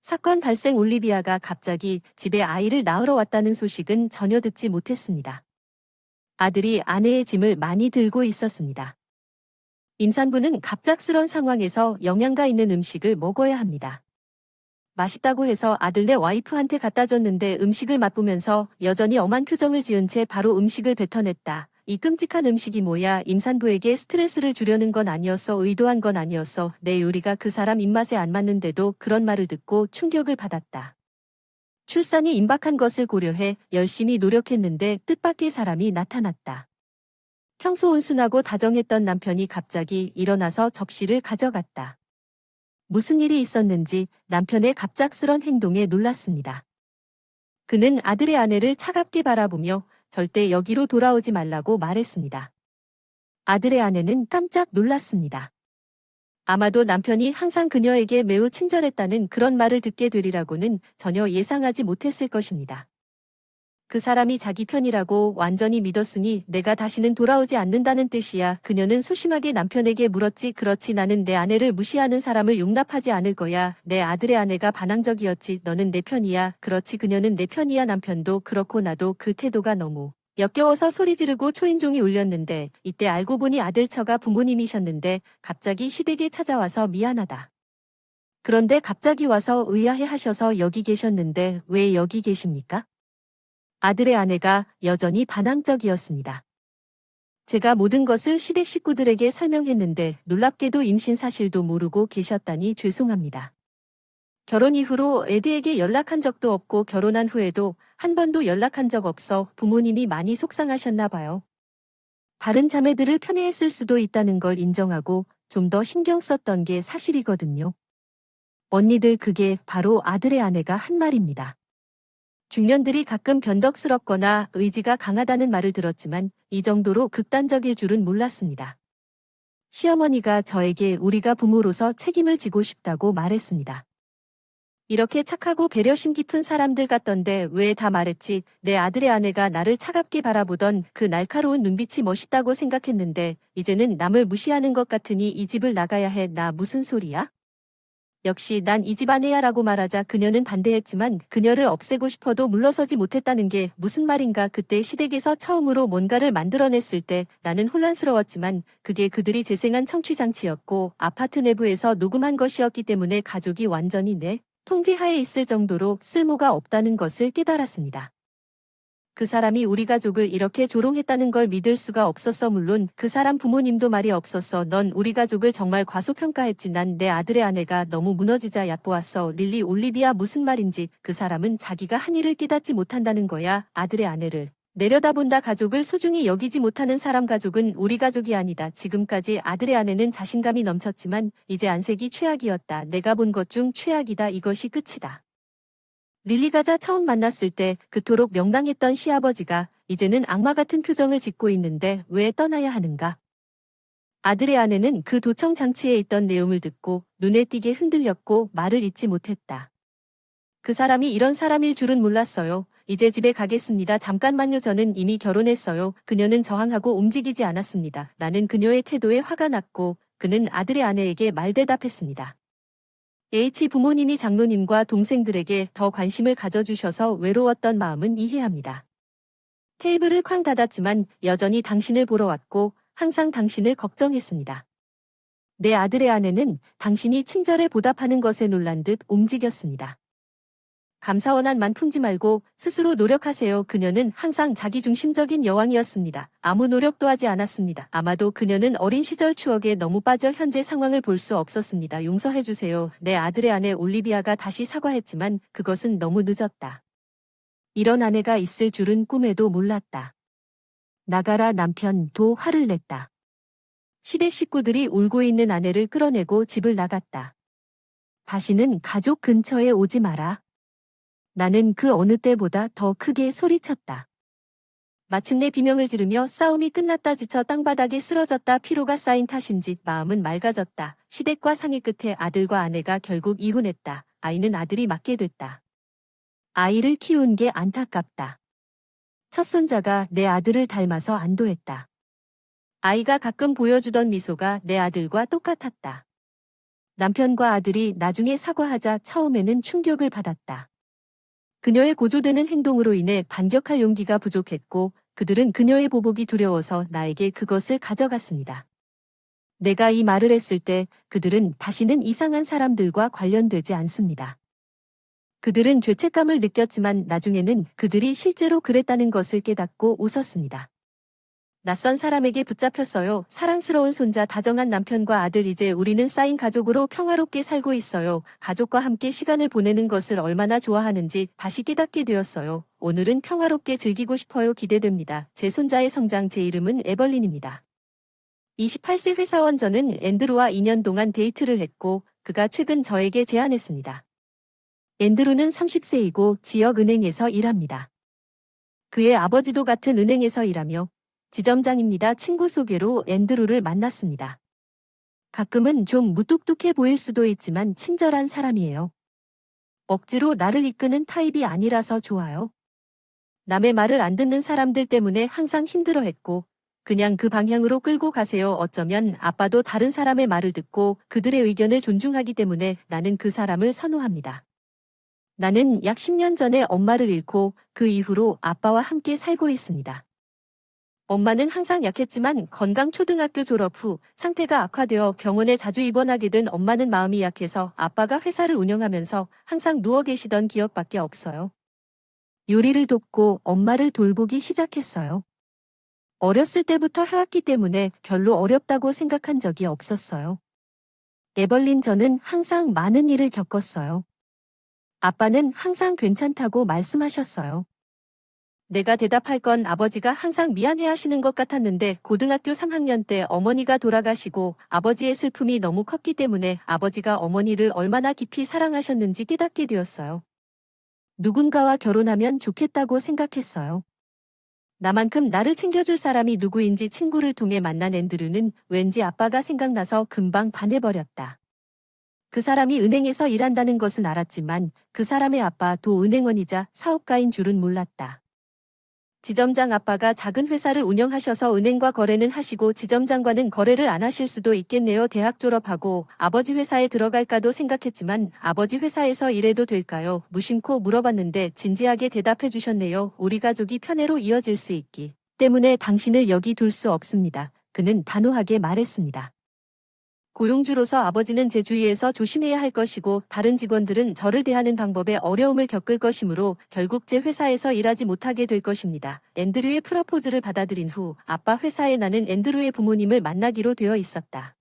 사건 발생 올리비아가 갑자기 집에 아이를 낳으러 왔다는 소식은 전혀 듣지 못했습니다. 아들이 아내의 짐을 많이 들고 있었습니다. 임산부는 갑작스런 상황에서 영양가 있는 음식을 먹어야 합니다. 맛있다고 해서 아들네 와이프한테 갖다 줬는데 음식을 맛보면서 여전히 엄한 표정을 지은 채 바로 음식을 뱉어냈다. 이 끔찍한 음식이 뭐야? 임산부에게 스트레스를 주려는 건 아니었어. 의도한 건 아니었어. 내 요리가 그 사람 입맛에 안 맞는데도 그런 말을 듣고 충격을 받았다. 출산이 임박한 것을 고려해 열심히 노력했는데 뜻밖의 사람이 나타났다. 평소 온순하고 다정했던 남편이 갑자기 일어나서 접시를 가져갔다. 무슨 일이 있었는지 남편의 갑작스런 행동에 놀랐습니다. 그는 아들의 아내를 차갑게 바라보며 절대 여기로 돌아오지 말라고 말했습니다. 아들의 아내는 깜짝 놀랐습니다. 아마도 남편이 항상 그녀에게 매우 친절했다는 그런 말을 듣게 되리라고는 전혀 예상하지 못했을 것입니다. 그 사람이 자기 편이라고 완전히 믿었으니 내가 다시는 돌아오지 않는다는 뜻이야. 그녀는 소심하게 남편에게 물었지. 그렇지, 나는 내 아내를 무시하는 사람을 용납하지 않을 거야. 내 아들의 아내가 반항적이었지. 너는 내 편이야. 그렇지, 그녀는 내 편이야. 남편도 그렇고 나도 그 태도가 너무 역겨워서 소리 지르고 초인종이 울렸는데 이때 알고 보니 아들 처가 부모님이셨는데 갑자기 시댁에 찾아와서 미안하다. 그런데 갑자기 와서 의아해 하셔서 여기 계셨는데 왜 여기 계십니까? 아들의 아내가 여전히 반항적이었습니다. 제가 모든 것을 시댁 식구들에게 설명했는데 놀랍게도 임신 사실도 모르고 계셨다니 죄송합니다. 결혼 이후로 에드에게 연락한 적도 없고 결혼한 후에도 한 번도 연락한 적 없어 부모님이 많이 속상하셨나 봐요. 다른 자매들을 편애했을 수도 있다는 걸 인정하고 좀 더 신경 썼던 게 사실이거든요. 언니들, 그게 바로 아들의 아내가 한 말입니다. 중년들이 가끔 변덕스럽거나 의지가 강하다는 말을 들었지만 이 정도로 극단적일 줄은 몰랐습니다. 시어머니가 저에게 우리가 부모로서 책임을 지고 싶다고 말했습니다. 이렇게 착하고 배려심 깊은 사람들 같던데 왜 다 말했지? 내 아들의 아내가 나를 차갑게 바라보던 그 날카로운 눈빛이 멋있다고 생각했는데 이제는 남을 무시하는 것 같으니 이 집을 나가야 해. 나 무슨 소리야? 역시 난 이 집 아내야라고 말하자 그녀는 반대했지만 그녀를 없애고 싶어도 물러서지 못했다는 게 무슨 말인가. 그때 시댁에서 처음으로 뭔가를 만들어냈을 때 나는 혼란스러웠지만 그게 그들이 재생한 청취장치였고 아파트 내부에서 녹음한 것이었기 때문에 가족이 완전히 내 통제하에 있을 정도로 쓸모가 없다는 것을 깨달았습니다. 그 사람이 우리 가족을 이렇게 조롱했다는 걸 믿을 수가 없었어. 물론 그 사람 부모님도 말이 없었어. 넌 우리 가족을 정말 과소평가했지. 난 내 아들의 아내가 너무 무너지자 얕보았어. 릴리 올리비아 무슨 말인지. 그 사람은 자기가 한 일을 깨닫지 못한다는 거야. 아들의 아내를 내려다본다. 가족을 소중히 여기지 못하는 사람. 가족은 우리 가족이 아니다. 지금까지 아들의 아내는 자신감이 넘쳤지만 이제 안색이 최악이었다. 내가 본 것 중 최악이다. 이것이 끝이다. 릴리가자 처음 만났을 때 그토록 명랑했던 시아버지가 이제는 악마 같은 표정을 짓고 있는데 왜 떠나야 하는가? 아들의 아내는 그 도청 장치에 있던 내용을 듣고 눈에 띄게 흔들렸고 말을 잇지 못했다. 그 사람이 이런 사람일 줄은 몰랐어요. 이제 집에 가겠습니다. 잠깐만요. 저는 이미 결혼했어요. 그녀는 저항하고 움직이지 않았습니다. 나는 그녀의 태도에 화가 났고 그는 아들의 아내에게 말대답했습니다. H 부모님이 장로님과 동생들에게 더 관심을 가져주셔서 외로웠던 마음은 이해합니다. 테이블을 쾅 닫았지만 여전히 당신을 보러 왔고 항상 당신을 걱정했습니다. 내 아들의 아내는 당신이 친절에 보답하는 것에 놀란 듯 움직였습니다. 감사원한만 품지 말고 스스로 노력하세요. 그녀는 항상 자기중심적인 여왕이었습니다. 아무 노력도 하지 않았습니다. 아마도 그녀는 어린 시절 추억에 너무 빠져 현재 상황을 볼 수 없었습니다. 용서해주세요. 내 아들의 아내 올리비아가 다시 사과했지만 그것은 너무 늦었다. 이런 아내가 있을 줄은 꿈에도 몰랐다. 나가라. 남편 도 화를 냈다. 시댁 식구들이 울고 있는 아내를 끌어내고 집을 나갔다. 다시는 가족 근처에 오지 마라. 나는 그 어느 때보다 더 크게 소리쳤다. 마침내 비명을 지르며 싸움이 끝났다. 지쳐 땅바닥에 쓰러졌다. 피로가 쌓인 탓인지 마음은 맑아졌다. 시댁과 상의 끝에 아들과 아내가 결국 이혼했다. 아이는 아들이 맡게 됐다. 아이를 키운 게 안타깝다. 첫손자가 내 아들을 닮아서 안도했다. 아이가 가끔 보여주던 미소가 내 아들과 똑같았다. 남편과 아들이 나중에 사과하자 처음에는 충격을 받았다. 그녀의 고조되는 행동으로 인해 반격할 용기가 부족했고 그들은 그녀의 보복이 두려워서 나에게 그것을 가져갔습니다. 내가 이 말을 했을 때 그들은 다시는 이상한 사람들과 관련되지 않습니다. 그들은 죄책감을 느꼈지만 나중에는 그들이 실제로 그랬다는 것을 깨닫고 웃었습니다. 낯선 사람에게 붙잡혔어요. 사랑스러운 손자, 다정한 남편과 아들, 이제 우리는 쌓인 가족으로 평화롭게 살고 있어요. 가족과 함께 시간을 보내는 것을 얼마나 좋아하는지 다시 깨닫게 되었어요. 오늘은 평화롭게 즐기고 싶어요. 기대됩니다. 제 손자의 성장. 제 이름은 에벌린입니다. 28세 회사원. 저는 앤드루와 2년 동안 데이트를 했고 그가 최근 저에게 제안했습니다. 앤드루는 30세이고 지역은행에서 일합니다. 그의 아버지도 같은 은행에서 일하며 지점장입니다. 친구 소개로 앤드루를 만났습니다. 가끔은 좀 무뚝뚝해 보일 수도 있지만 친절한 사람이에요. 억지로 나를 이끄는 타입이 아니라서 좋아요. 남의 말을 안 듣는 사람들 때문에 항상 힘들어했고 그냥 그 방향으로 끌고 가세요. 어쩌면 아빠도 다른 사람의 말을 듣고 그들의 의견을 존중하기 때문에 나는 그 사람을 선호합니다. 나는 약 10년 전에 엄마를 잃고 그 이후로 아빠와 함께 살고 있습니다. 엄마는 항상 약했지만 건강. 초등학교 졸업 후 상태가 악화되어 병원에 자주 입원하게 된 엄마는 마음이 약해서 아빠가 회사를 운영하면서 항상 누워 계시던 기억밖에 없어요. 요리를 돕고 엄마를 돌보기 시작했어요. 어렸을 때부터 해왔기 때문에 별로 어렵다고 생각한 적이 없었어요. 에벌린, 저는 항상 많은 일을 겪었어요. 아빠는 항상 괜찮다고 말씀하셨어요. 내가 대답할 건 아버지가 항상 미안해하시는 것 같았는데 고등학교 3학년 때 어머니가 돌아가시고 아버지의 슬픔이 너무 컸기 때문에 아버지가 어머니를 얼마나 깊이 사랑하셨는지 깨닫게 되었어요. 누군가와 결혼하면 좋겠다고 생각했어요. 나만큼 나를 챙겨줄 사람이 누구인지 친구를 통해 만난 앤드류는 왠지 아빠가 생각나서 금방 반해버렸다. 그 사람이 은행에서 일한다는 것은 알았지만 그 사람의 아빠도 은행원이자 사업가인 줄은 몰랐다. 지점장 아빠가 작은 회사를 운영하셔서 은행과 거래는 하시고 지점장과는 거래를 안 하실 수도 있겠네요. 대학 졸업하고 아버지 회사에 들어갈까도 생각했지만 아버지 회사에서 일해도 될까요? 무심코 물어봤는데 진지하게 대답해 주셨네요. 우리 가족이 편애로 이어질 수 있기 때문에 당신을 여기 둘 수 없습니다. 그는 단호하게 말했습니다. 고용주로서 아버지는 제 주위에서 조심해야 할 것이고 다른 직원들은 저를 대하는 방법에 어려움을 겪을 것이므로 결국 제 회사에서 일하지 못하게 될 것입니다. 앤드류의 프러포즈를 받아들인 후 아빠 회사에 나는 앤드류의 부모님을 만나기로 되어 있었다.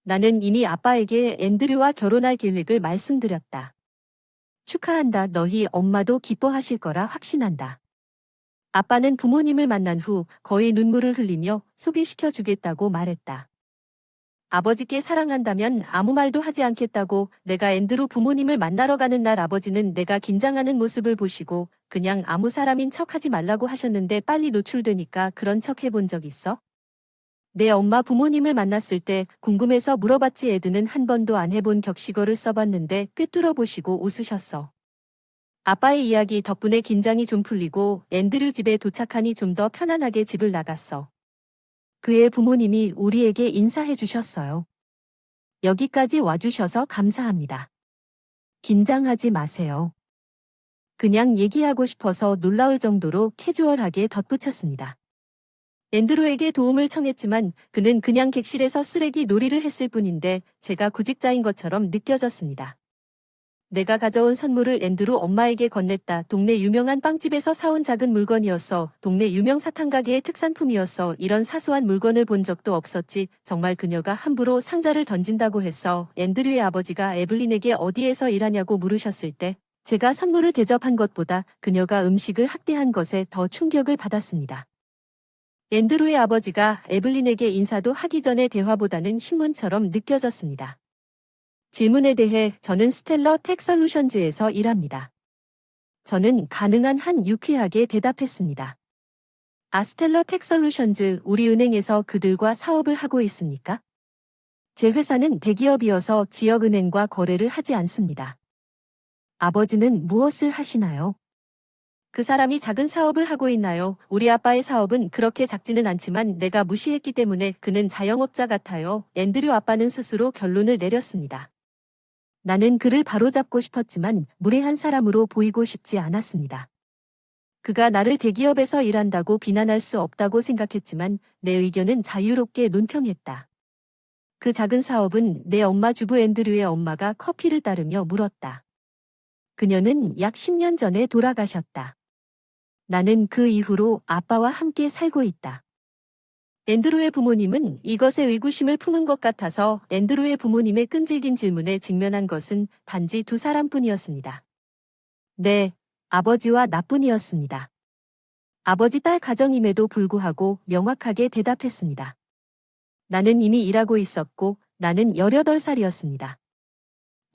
나는 이미 아빠에게 앤드류와 결혼할 계획을 말씀드렸다. 축하한다. 너희 엄마도 기뻐하실 거라 확신한다. 아빠는 부모님을 만난 후 거의 눈물을 흘리며 소개시켜 주겠다고 말했다. 아버지께 사랑한다면 아무 말도 하지 않겠다고. 내가 앤드루 부모님을 만나러 가는 날 아버지는 내가 긴장하는 모습을 보시고 그냥 아무 사람인 척 하지 말라고 하셨는데 빨리 노출되니까 그런 척 해본 적 있어? 내 엄마 부모님을 만났을 때 궁금해서 물어봤지. 에드는 한 번도 안 해본 격식어를 써봤는데 꿰뚫어 보시고 웃으셨어. 아빠의 이야기 덕분에 긴장이 좀 풀리고 앤드류 집에 도착하니 좀 더 편안하게 집을 나갔어. 그의 부모님이 우리에게 인사해 주셨어요. 여기까지 와주셔서 감사합니다. 긴장하지 마세요. 그냥 얘기하고 싶어서 놀라울 정도로 캐주얼하게 덧붙였습니다. 앤드루에게 도움을 청했지만 그는 그냥 객실에서 쓰레기 놀이를 했을 뿐인데 제가 구직자인 것처럼 느껴졌습니다. 내가 가져온 선물을 앤드루 엄마에게 건넸다. 동네 유명한 빵집에서 사온 작은 물건이었어. 동네 유명 사탕가게의 특산품이었어. 이런 사소한 물건을 본 적도 없었지. 정말 그녀가 함부로 상자를 던진다고 했어. 앤드류의 아버지가 에블린에게 어디에서 일하냐고 물으셨을 때 제가 선물을 대접한 것보다 그녀가 음식을 학대한 것에 더 충격을 받았습니다. 앤드루의 아버지가 에블린에게 인사도 하기 전의 대화보다는 신문처럼 느껴졌습니다. 질문에 대해 저는 스텔러 텍솔루션즈에서 일합니다. 저는 가능한 한 유쾌하게 대답했습니다. 스텔러 텍솔루션즈, 우리 은행에서 그들과 사업을 하고 있습니까? 제 회사는 대기업이어서 지역은행과 거래를 하지 않습니다. 아버지는 무엇을 하시나요? 그 사람이 작은 사업을 하고 있나요? 우리 아빠의 사업은 그렇게 작지는 않지만 내가 무시했기 때문에 그는 자영업자 같아요. 앤드류 아빠는 스스로 결론을 내렸습니다. 나는 그를 바로잡고 싶었지만 무례한 사람으로 보이고 싶지 않았습니다. 그가 나를 대기업에서 일한다고 비난할 수 없다고 생각했지만 내 의견은 자유롭게 논평했다. 그 작은 사업은 내 엄마 주부 앤드류의 엄마가 커피를 따르며 물었다. 그녀는 약 10년 전에 돌아가셨다. 나는 그 이후로 아빠와 함께 살고 있다. 앤드루의 부모님은 이것에 의구심을 품은 것 같아서 앤드루의 부모님의 끈질긴 질문에 직면한 것은 단지 두 사람뿐이었습니다. 네, 아버지와 나뿐이었습니다. 아버지 딸 가정임에도 불구하고 명확하게 대답했습니다. 나는 이미 일하고 있었고 나는 18살이었습니다.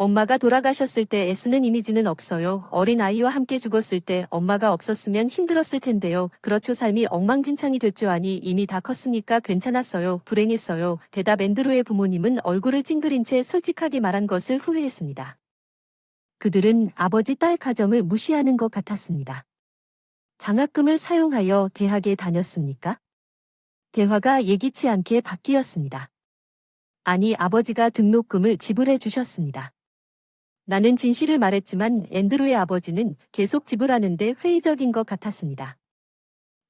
엄마가 돌아가셨을 때 애쓰는 이미지는 없어요. 어린 아이와 함께 죽었을 때 엄마가 없었으면 힘들었을 텐데요. 그렇죠. 삶이 엉망진창이 됐죠. 아니, 이미 다 컸으니까 괜찮았어요. 불행했어요. 대답. 앤드루의 부모님은 얼굴을 찡그린 채 솔직하게 말한 것을 후회했습니다. 그들은 아버지 딸 가정을 무시하는 것 같았습니다. 장학금을 사용하여 대학에 다녔습니까? 대화가 예기치 않게 바뀌었습니다. 아니, 아버지가 등록금을 지불해 주셨습니다. 나는 진실을 말했지만 앤드루의 아버지는 계속 지불하는데 회의적인 것 같았습니다.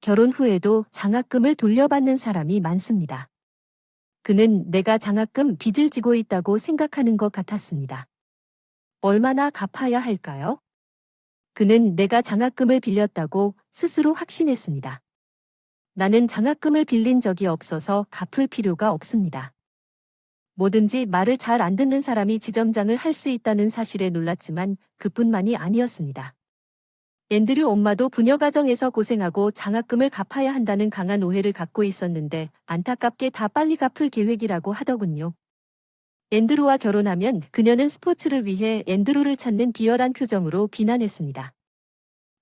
결혼 후에도 장학금을 돌려받는 사람이 많습니다. 그는 내가 장학금 빚을 지고 있다고 생각하는 것 같았습니다. 얼마나 갚아야 할까요? 그는 내가 장학금을 빌렸다고 스스로 확신했습니다. 나는 장학금을 빌린 적이 없어서 갚을 필요가 없습니다. 뭐든지 말을 잘 안 듣는 사람이 지점장을 할 수 있다는 사실에 놀랐지만 그뿐만이 아니었습니다. 앤드류 엄마도 부녀 가정에서 고생하고 장학금을 갚아야 한다는 강한 오해를 갖고 있었는데 안타깝게 다 빨리 갚을 계획이라고 하더군요. 앤드루와 결혼하면 그녀는 스포츠를 위해 앤드루를 찾는 비열한 표정으로 비난했습니다.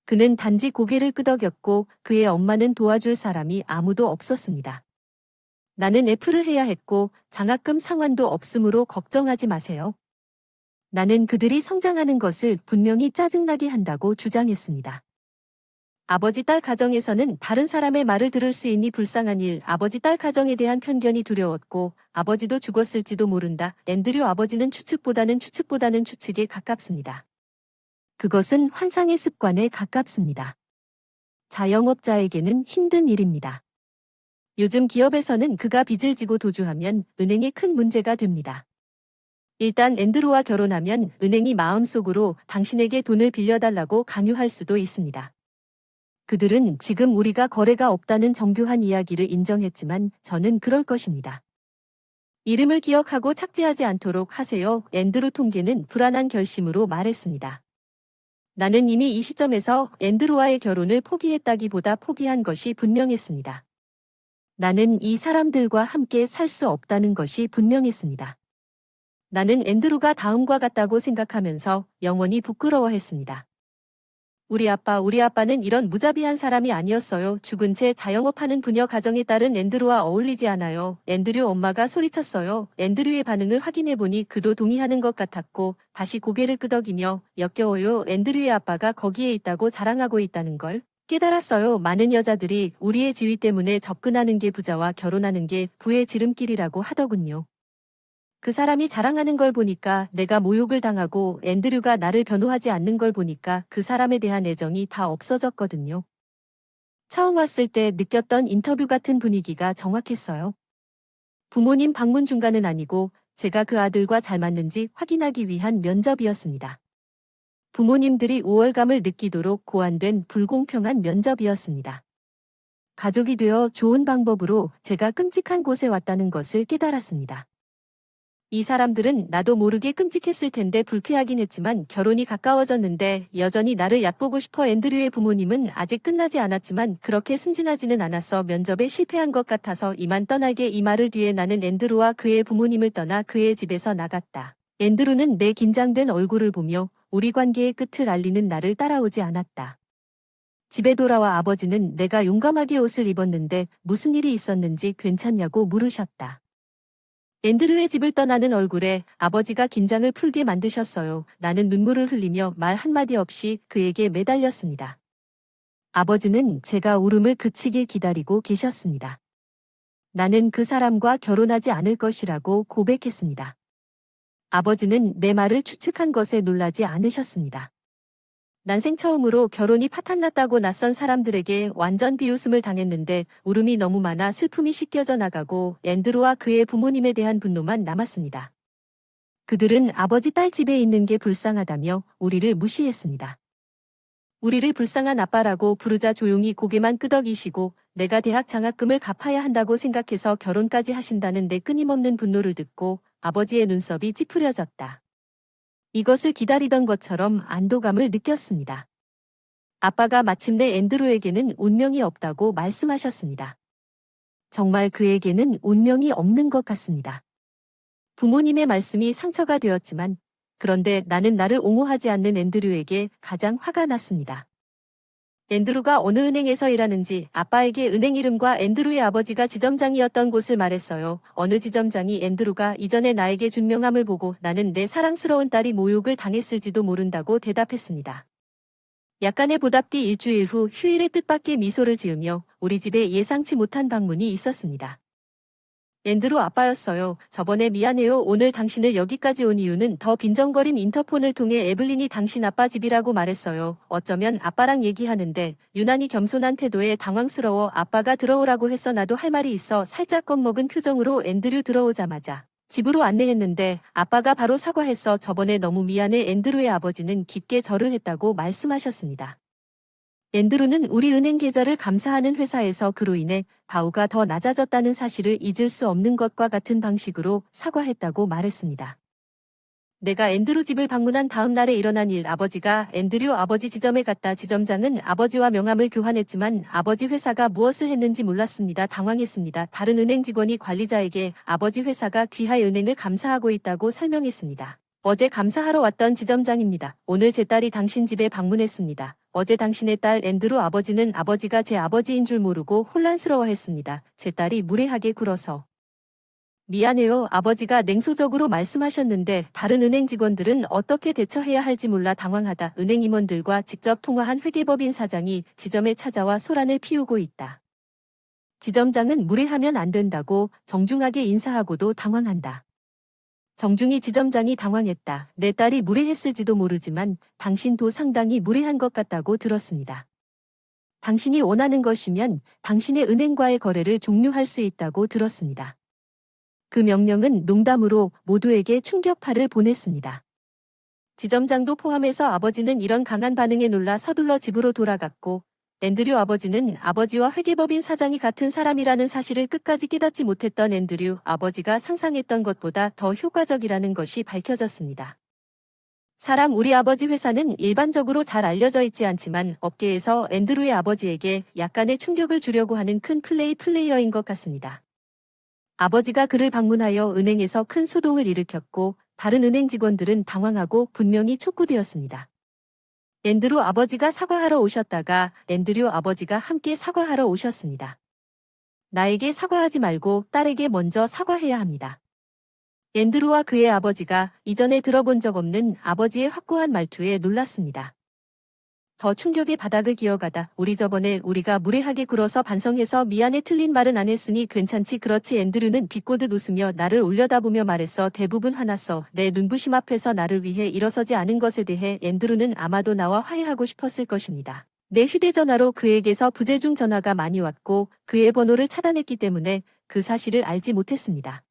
그는 단지 고개를 끄덕였고 그의 엄마는 도와줄 사람이 아무도 없었습니다. 나는 애플을 해야 했고 장학금 상환도 없으므로 걱정하지 마세요. 나는 그들이 성장하는 것을 분명히 짜증나게 한다고 주장했습니다. 아버지 딸 가정에서는 다른 사람의 말을 들을 수 있니 불쌍한 일, 아버지 딸 가정에 대한 편견이 두려웠고 아버지도 죽었을지도 모른다. 앤드류 아버지는 추측보다는 추측에 가깝습니다. 그것은 환상의 습관에 가깝습니다. 자영업자에게는 힘든 일입니다. 요즘 기업에서는 그가 빚을 지고 도주하면 은행에 큰 문제가 됩니다. 일단 앤드루와 결혼하면 은행이 마음속으로 당신에게 돈을 빌려달라고 강요할 수도 있습니다. 그들은 지금 우리가 거래가 없다는 정교한 이야기를 인정했지만 저는 그럴 것입니다. 이름을 기억하고 착지하지 않도록 하세요. 앤드루 통계는 불안한 결심으로 말했습니다. 나는 이미 이 시점에서 앤드루와의 결혼을 포기했다기보다 포기한 것이 분명했습니다. 나는 이 사람들과 함께 살 수 없다는 것이 분명했습니다. 나는 앤드루가 다음과 같다고 생각하면서 영원히 부끄러워했습니다. 우리 아빠는 이런 무자비한 사람이 아니었어요. 죽은 채 자영업하는 부녀 가정에 따른 앤드루와 어울리지 않아요. 앤드류 엄마가 소리쳤어요. 앤드류의 반응을 확인해보니 그도 동의하는 것 같았고 다시 고개를 끄덕이며 역겨워요. 앤드류의 아빠가 거기에 있다고 자랑하고 있다는 걸 깨달았어요. 많은 여자들이 우리의 지위 때문에 접근하는 게 부자와 결혼하는 게 부의 지름길이라고 하더군요. 그 사람이 자랑하는 걸 보니까 내가 모욕을 당하고 앤드류가 나를 변호하지 않는 걸 보니까 그 사람에 대한 애정이 다 없어졌거든요. 처음 왔을 때 느꼈던 인터뷰 같은 분위기가 정확했어요. 부모님 방문 중간은 아니고 제가 그 아들과 잘 맞는지 확인하기 위한 면접이었습니다. 부모님들이 우월감을 느끼도록 고안된 불공평한 면접이었습니다. 가족이 되어 좋은 방법으로 제가 끔찍한 곳에 왔다는 것을 깨달았습니다. 이 사람들은 나도 모르게 끔찍했을 텐데 불쾌하긴 했지만 결혼이 가까워졌는데 여전히 나를 얕보고 싶어. 앤드류의 부모님은 아직 끝나지 않았지만 그렇게 순진하지는 않았어. 면접에 실패한 것 같아서 이만 떠나게. 이 말을 뒤에 나는 앤드루와 그의 부모님을 떠나 그의 집에서 나갔다. 앤드루는 내 긴장된 얼굴을 보며 우리 관계의 끝을 알리는 나를 따라오지 않았다. 집에 돌아와 아버지는 내가 용감하게 옷을 입었는데 무슨 일이 있었는지 괜찮냐고 물으셨다. 앤드류의 집을 떠나는 얼굴에 아버지가 긴장을 풀게 만드셨어요. 나는 눈물을 흘리며 말 한마디 없이 그에게 매달렸습니다. 아버지는 제가 울음을 그치길 기다리고 계셨습니다. 나는 그 사람과 결혼하지 않을 것이라고 고백했습니다. 아버지는 내 말을 추측한 것에 놀라지 않으셨습니다. 난생 처음으로 결혼이 파탄났다고 낯선 사람들에게 완전 비웃음을 당했는데 울음이 너무 많아 슬픔이 씻겨져 나가고 앤드루와 그의 부모님에 대한 분노만 남았습니다. 그들은 아버지 딸 집에 있는 게 불쌍하다며 우리를 무시했습니다. 우리를 불쌍한 아빠라고 부르자 조용히 고개만 끄덕이시고 내가 대학 장학금을 갚아야 한다고 생각해서 결혼까지 하신다는 내 끊임없는 분노를 듣고 아버지의 눈썹이 찌푸려졌다. 이것을 기다리던 것처럼 안도감을 느꼈습니다. 아빠가 마침내 앤드루에게는 운명이 없다고 말씀하셨습니다. 정말 그에게는 운명이 없는 것 같습니다. 부모님의 말씀이 상처가 되었지만 그런데 나는 나를 옹호하지 않는 앤드류에게 가장 화가 났습니다. 앤드루가 어느 은행에서 일하는지 아빠에게 은행 이름과 앤드루의 아버지가 지점장이었던 곳을 말했어요. 어느 지점장이 앤드루가 이전에 나에게 준 명함을 보고 나는 내 사랑스러운 딸이 모욕을 당했을지도 모른다고 대답했습니다. 약간의 보답 뒤 일주일 후 휴일의 뜻밖의 미소를 지으며 우리 집에 예상치 못한 방문이 있었습니다. 앤드루 아빠였어요. 저번에 미안해요. 오늘 당신을 여기까지 온 이유는 더 빈정거린 인터폰을 통해 에블린이 당신 아빠 집이라고 말했어요. 어쩌면 아빠랑 얘기하는데 유난히 겸손한 태도에 당황스러워 아빠가 들어오라고 해서 나도 할 말이 있어 살짝 겁먹은 표정으로 앤드류 들어오자마자 집으로 안내했는데 아빠가 바로 사과했어. 저번에 너무 미안해. 앤드루의 아버지는 깊게 절을 했다고 말씀하셨습니다. 앤드루는 우리 은행 계좌를 감사하는 회사에서 그로 인해 바우가 더 낮아졌다는 사실을 잊을 수 없는 것과 같은 방식으로 사과했다고 말했습니다. 내가 앤드루 집을 방문한 다음 날에 일어난 일. 아버지가 앤드류 아버지 지점에 갔다. 지점장은 아버지와 명함을 교환했지만 아버지 회사가 무엇을 했는지 몰랐습니다. 당황했습니다. 다른 은행 직원이 관리자에게 아버지 회사가 귀하의 은행을 감사하고 있다고 설명했습니다. 어제 감사하러 왔던 지점장입니다. 오늘 제 딸이 당신 집에 방문했습니다. 어제 당신의 딸 앤드루 아버지는 아버지가 제 아버지인 줄 모르고 혼란스러워했습니다. 제 딸이 무례하게 굴어서 미안해요. 아버지가 냉소적으로 말씀하셨는데 다른 은행 직원들은 어떻게 대처해야 할지 몰라 당황하다. 은행 임원들과 직접 통화한 회계법인 사장이 지점에 찾아와 소란을 피우고 있다. 지점장은 무례하면 안 된다고 정중하게 인사하고도 당황한다. 정중히 지점장이 당황했다. 내 딸이 무례했을지도 모르지만 당신도 상당히 무례한 것 같다고 들었습니다. 당신이 원하는 것이면 당신의 은행과의 거래를 종료할 수 있다고 들었습니다. 그 명령은 농담으로 모두에게 충격파를 보냈습니다. 지점장도 포함해서 아버지는 이런 강한 반응에 놀라 서둘러 집으로 돌아갔고, 앤드류 아버지는 아버지와 회계법인 사장이 같은 사람이라는 사실을 끝까지 깨닫지 못했던 앤드류 아버지가 상상했던 것보다 더 효과적이라는 것이 밝혀졌습니다. 우리 아버지 회사는 일반적으로 잘 알려져 있지 않지만 업계에서 앤드류의 아버지에게 약간의 충격을 주려고 하는 큰 플레이어인 것 같습니다. 아버지가 그를 방문하여 은행에서 큰 소동을 일으켰고 다른 은행 직원들은 당황하고 분명히 촉구되었습니다. 앤드류 아버지가 사과하러 오셨다가 앤드류 아버지가 함께 사과하러 오셨습니다. 나에게 사과하지 말고 딸에게 먼저 사과해야 합니다. 앤드류와 그의 아버지가 이전에 들어본 적 없는 아버지의 확고한 말투에 놀랐습니다. 더 충격의 바닥을 기어가다. 저번에 우리가 무례하게 굴어서 반성해서 미안해 틀린 말은 안 했으니 괜찮지. 그렇지. 앤드류는 비꼬듯 웃으며 나를 올려다보며 말했어. 대부분 화났어. 내 눈부심 앞에서 나를 위해 일어서지 않은 것에 대해 앤드류는 아마도 나와 화해하고 싶었을 것입니다. 내 휴대전화로 그에게서 부재중 전화가 많이 왔고 그의 번호를 차단했기 때문에 그 사실을 알지 못했습니다.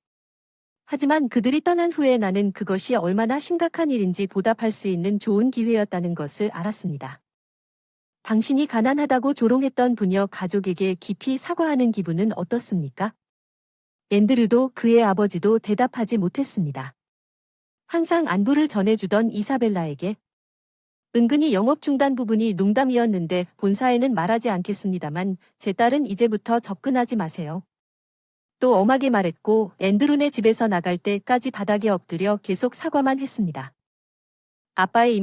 하지만 그들이 떠난 후에 나는 그것이 얼마나 심각한 일인지 보답할 수 있는 좋은 기회였다는 것을 알았습니다. 당신이 가난하다고 조롱했던 부녀 가족에게 깊이 사과하는 기분은 어떻습니까? 앤드류도 그의 아버지도 대답하지 못했습니다. 항상 안부를 전해주던 이사벨라에게 은근히 영업 중단 부분이 농담이었는데 본사에는 말하지 않겠습니다만 제 딸은 이제부터 접근하지 마세요. 또 엄하게 말했고 앤드류네 집에서 나갈 때까지 바닥에 엎드려 계속 사과만 했습니다. 아빠의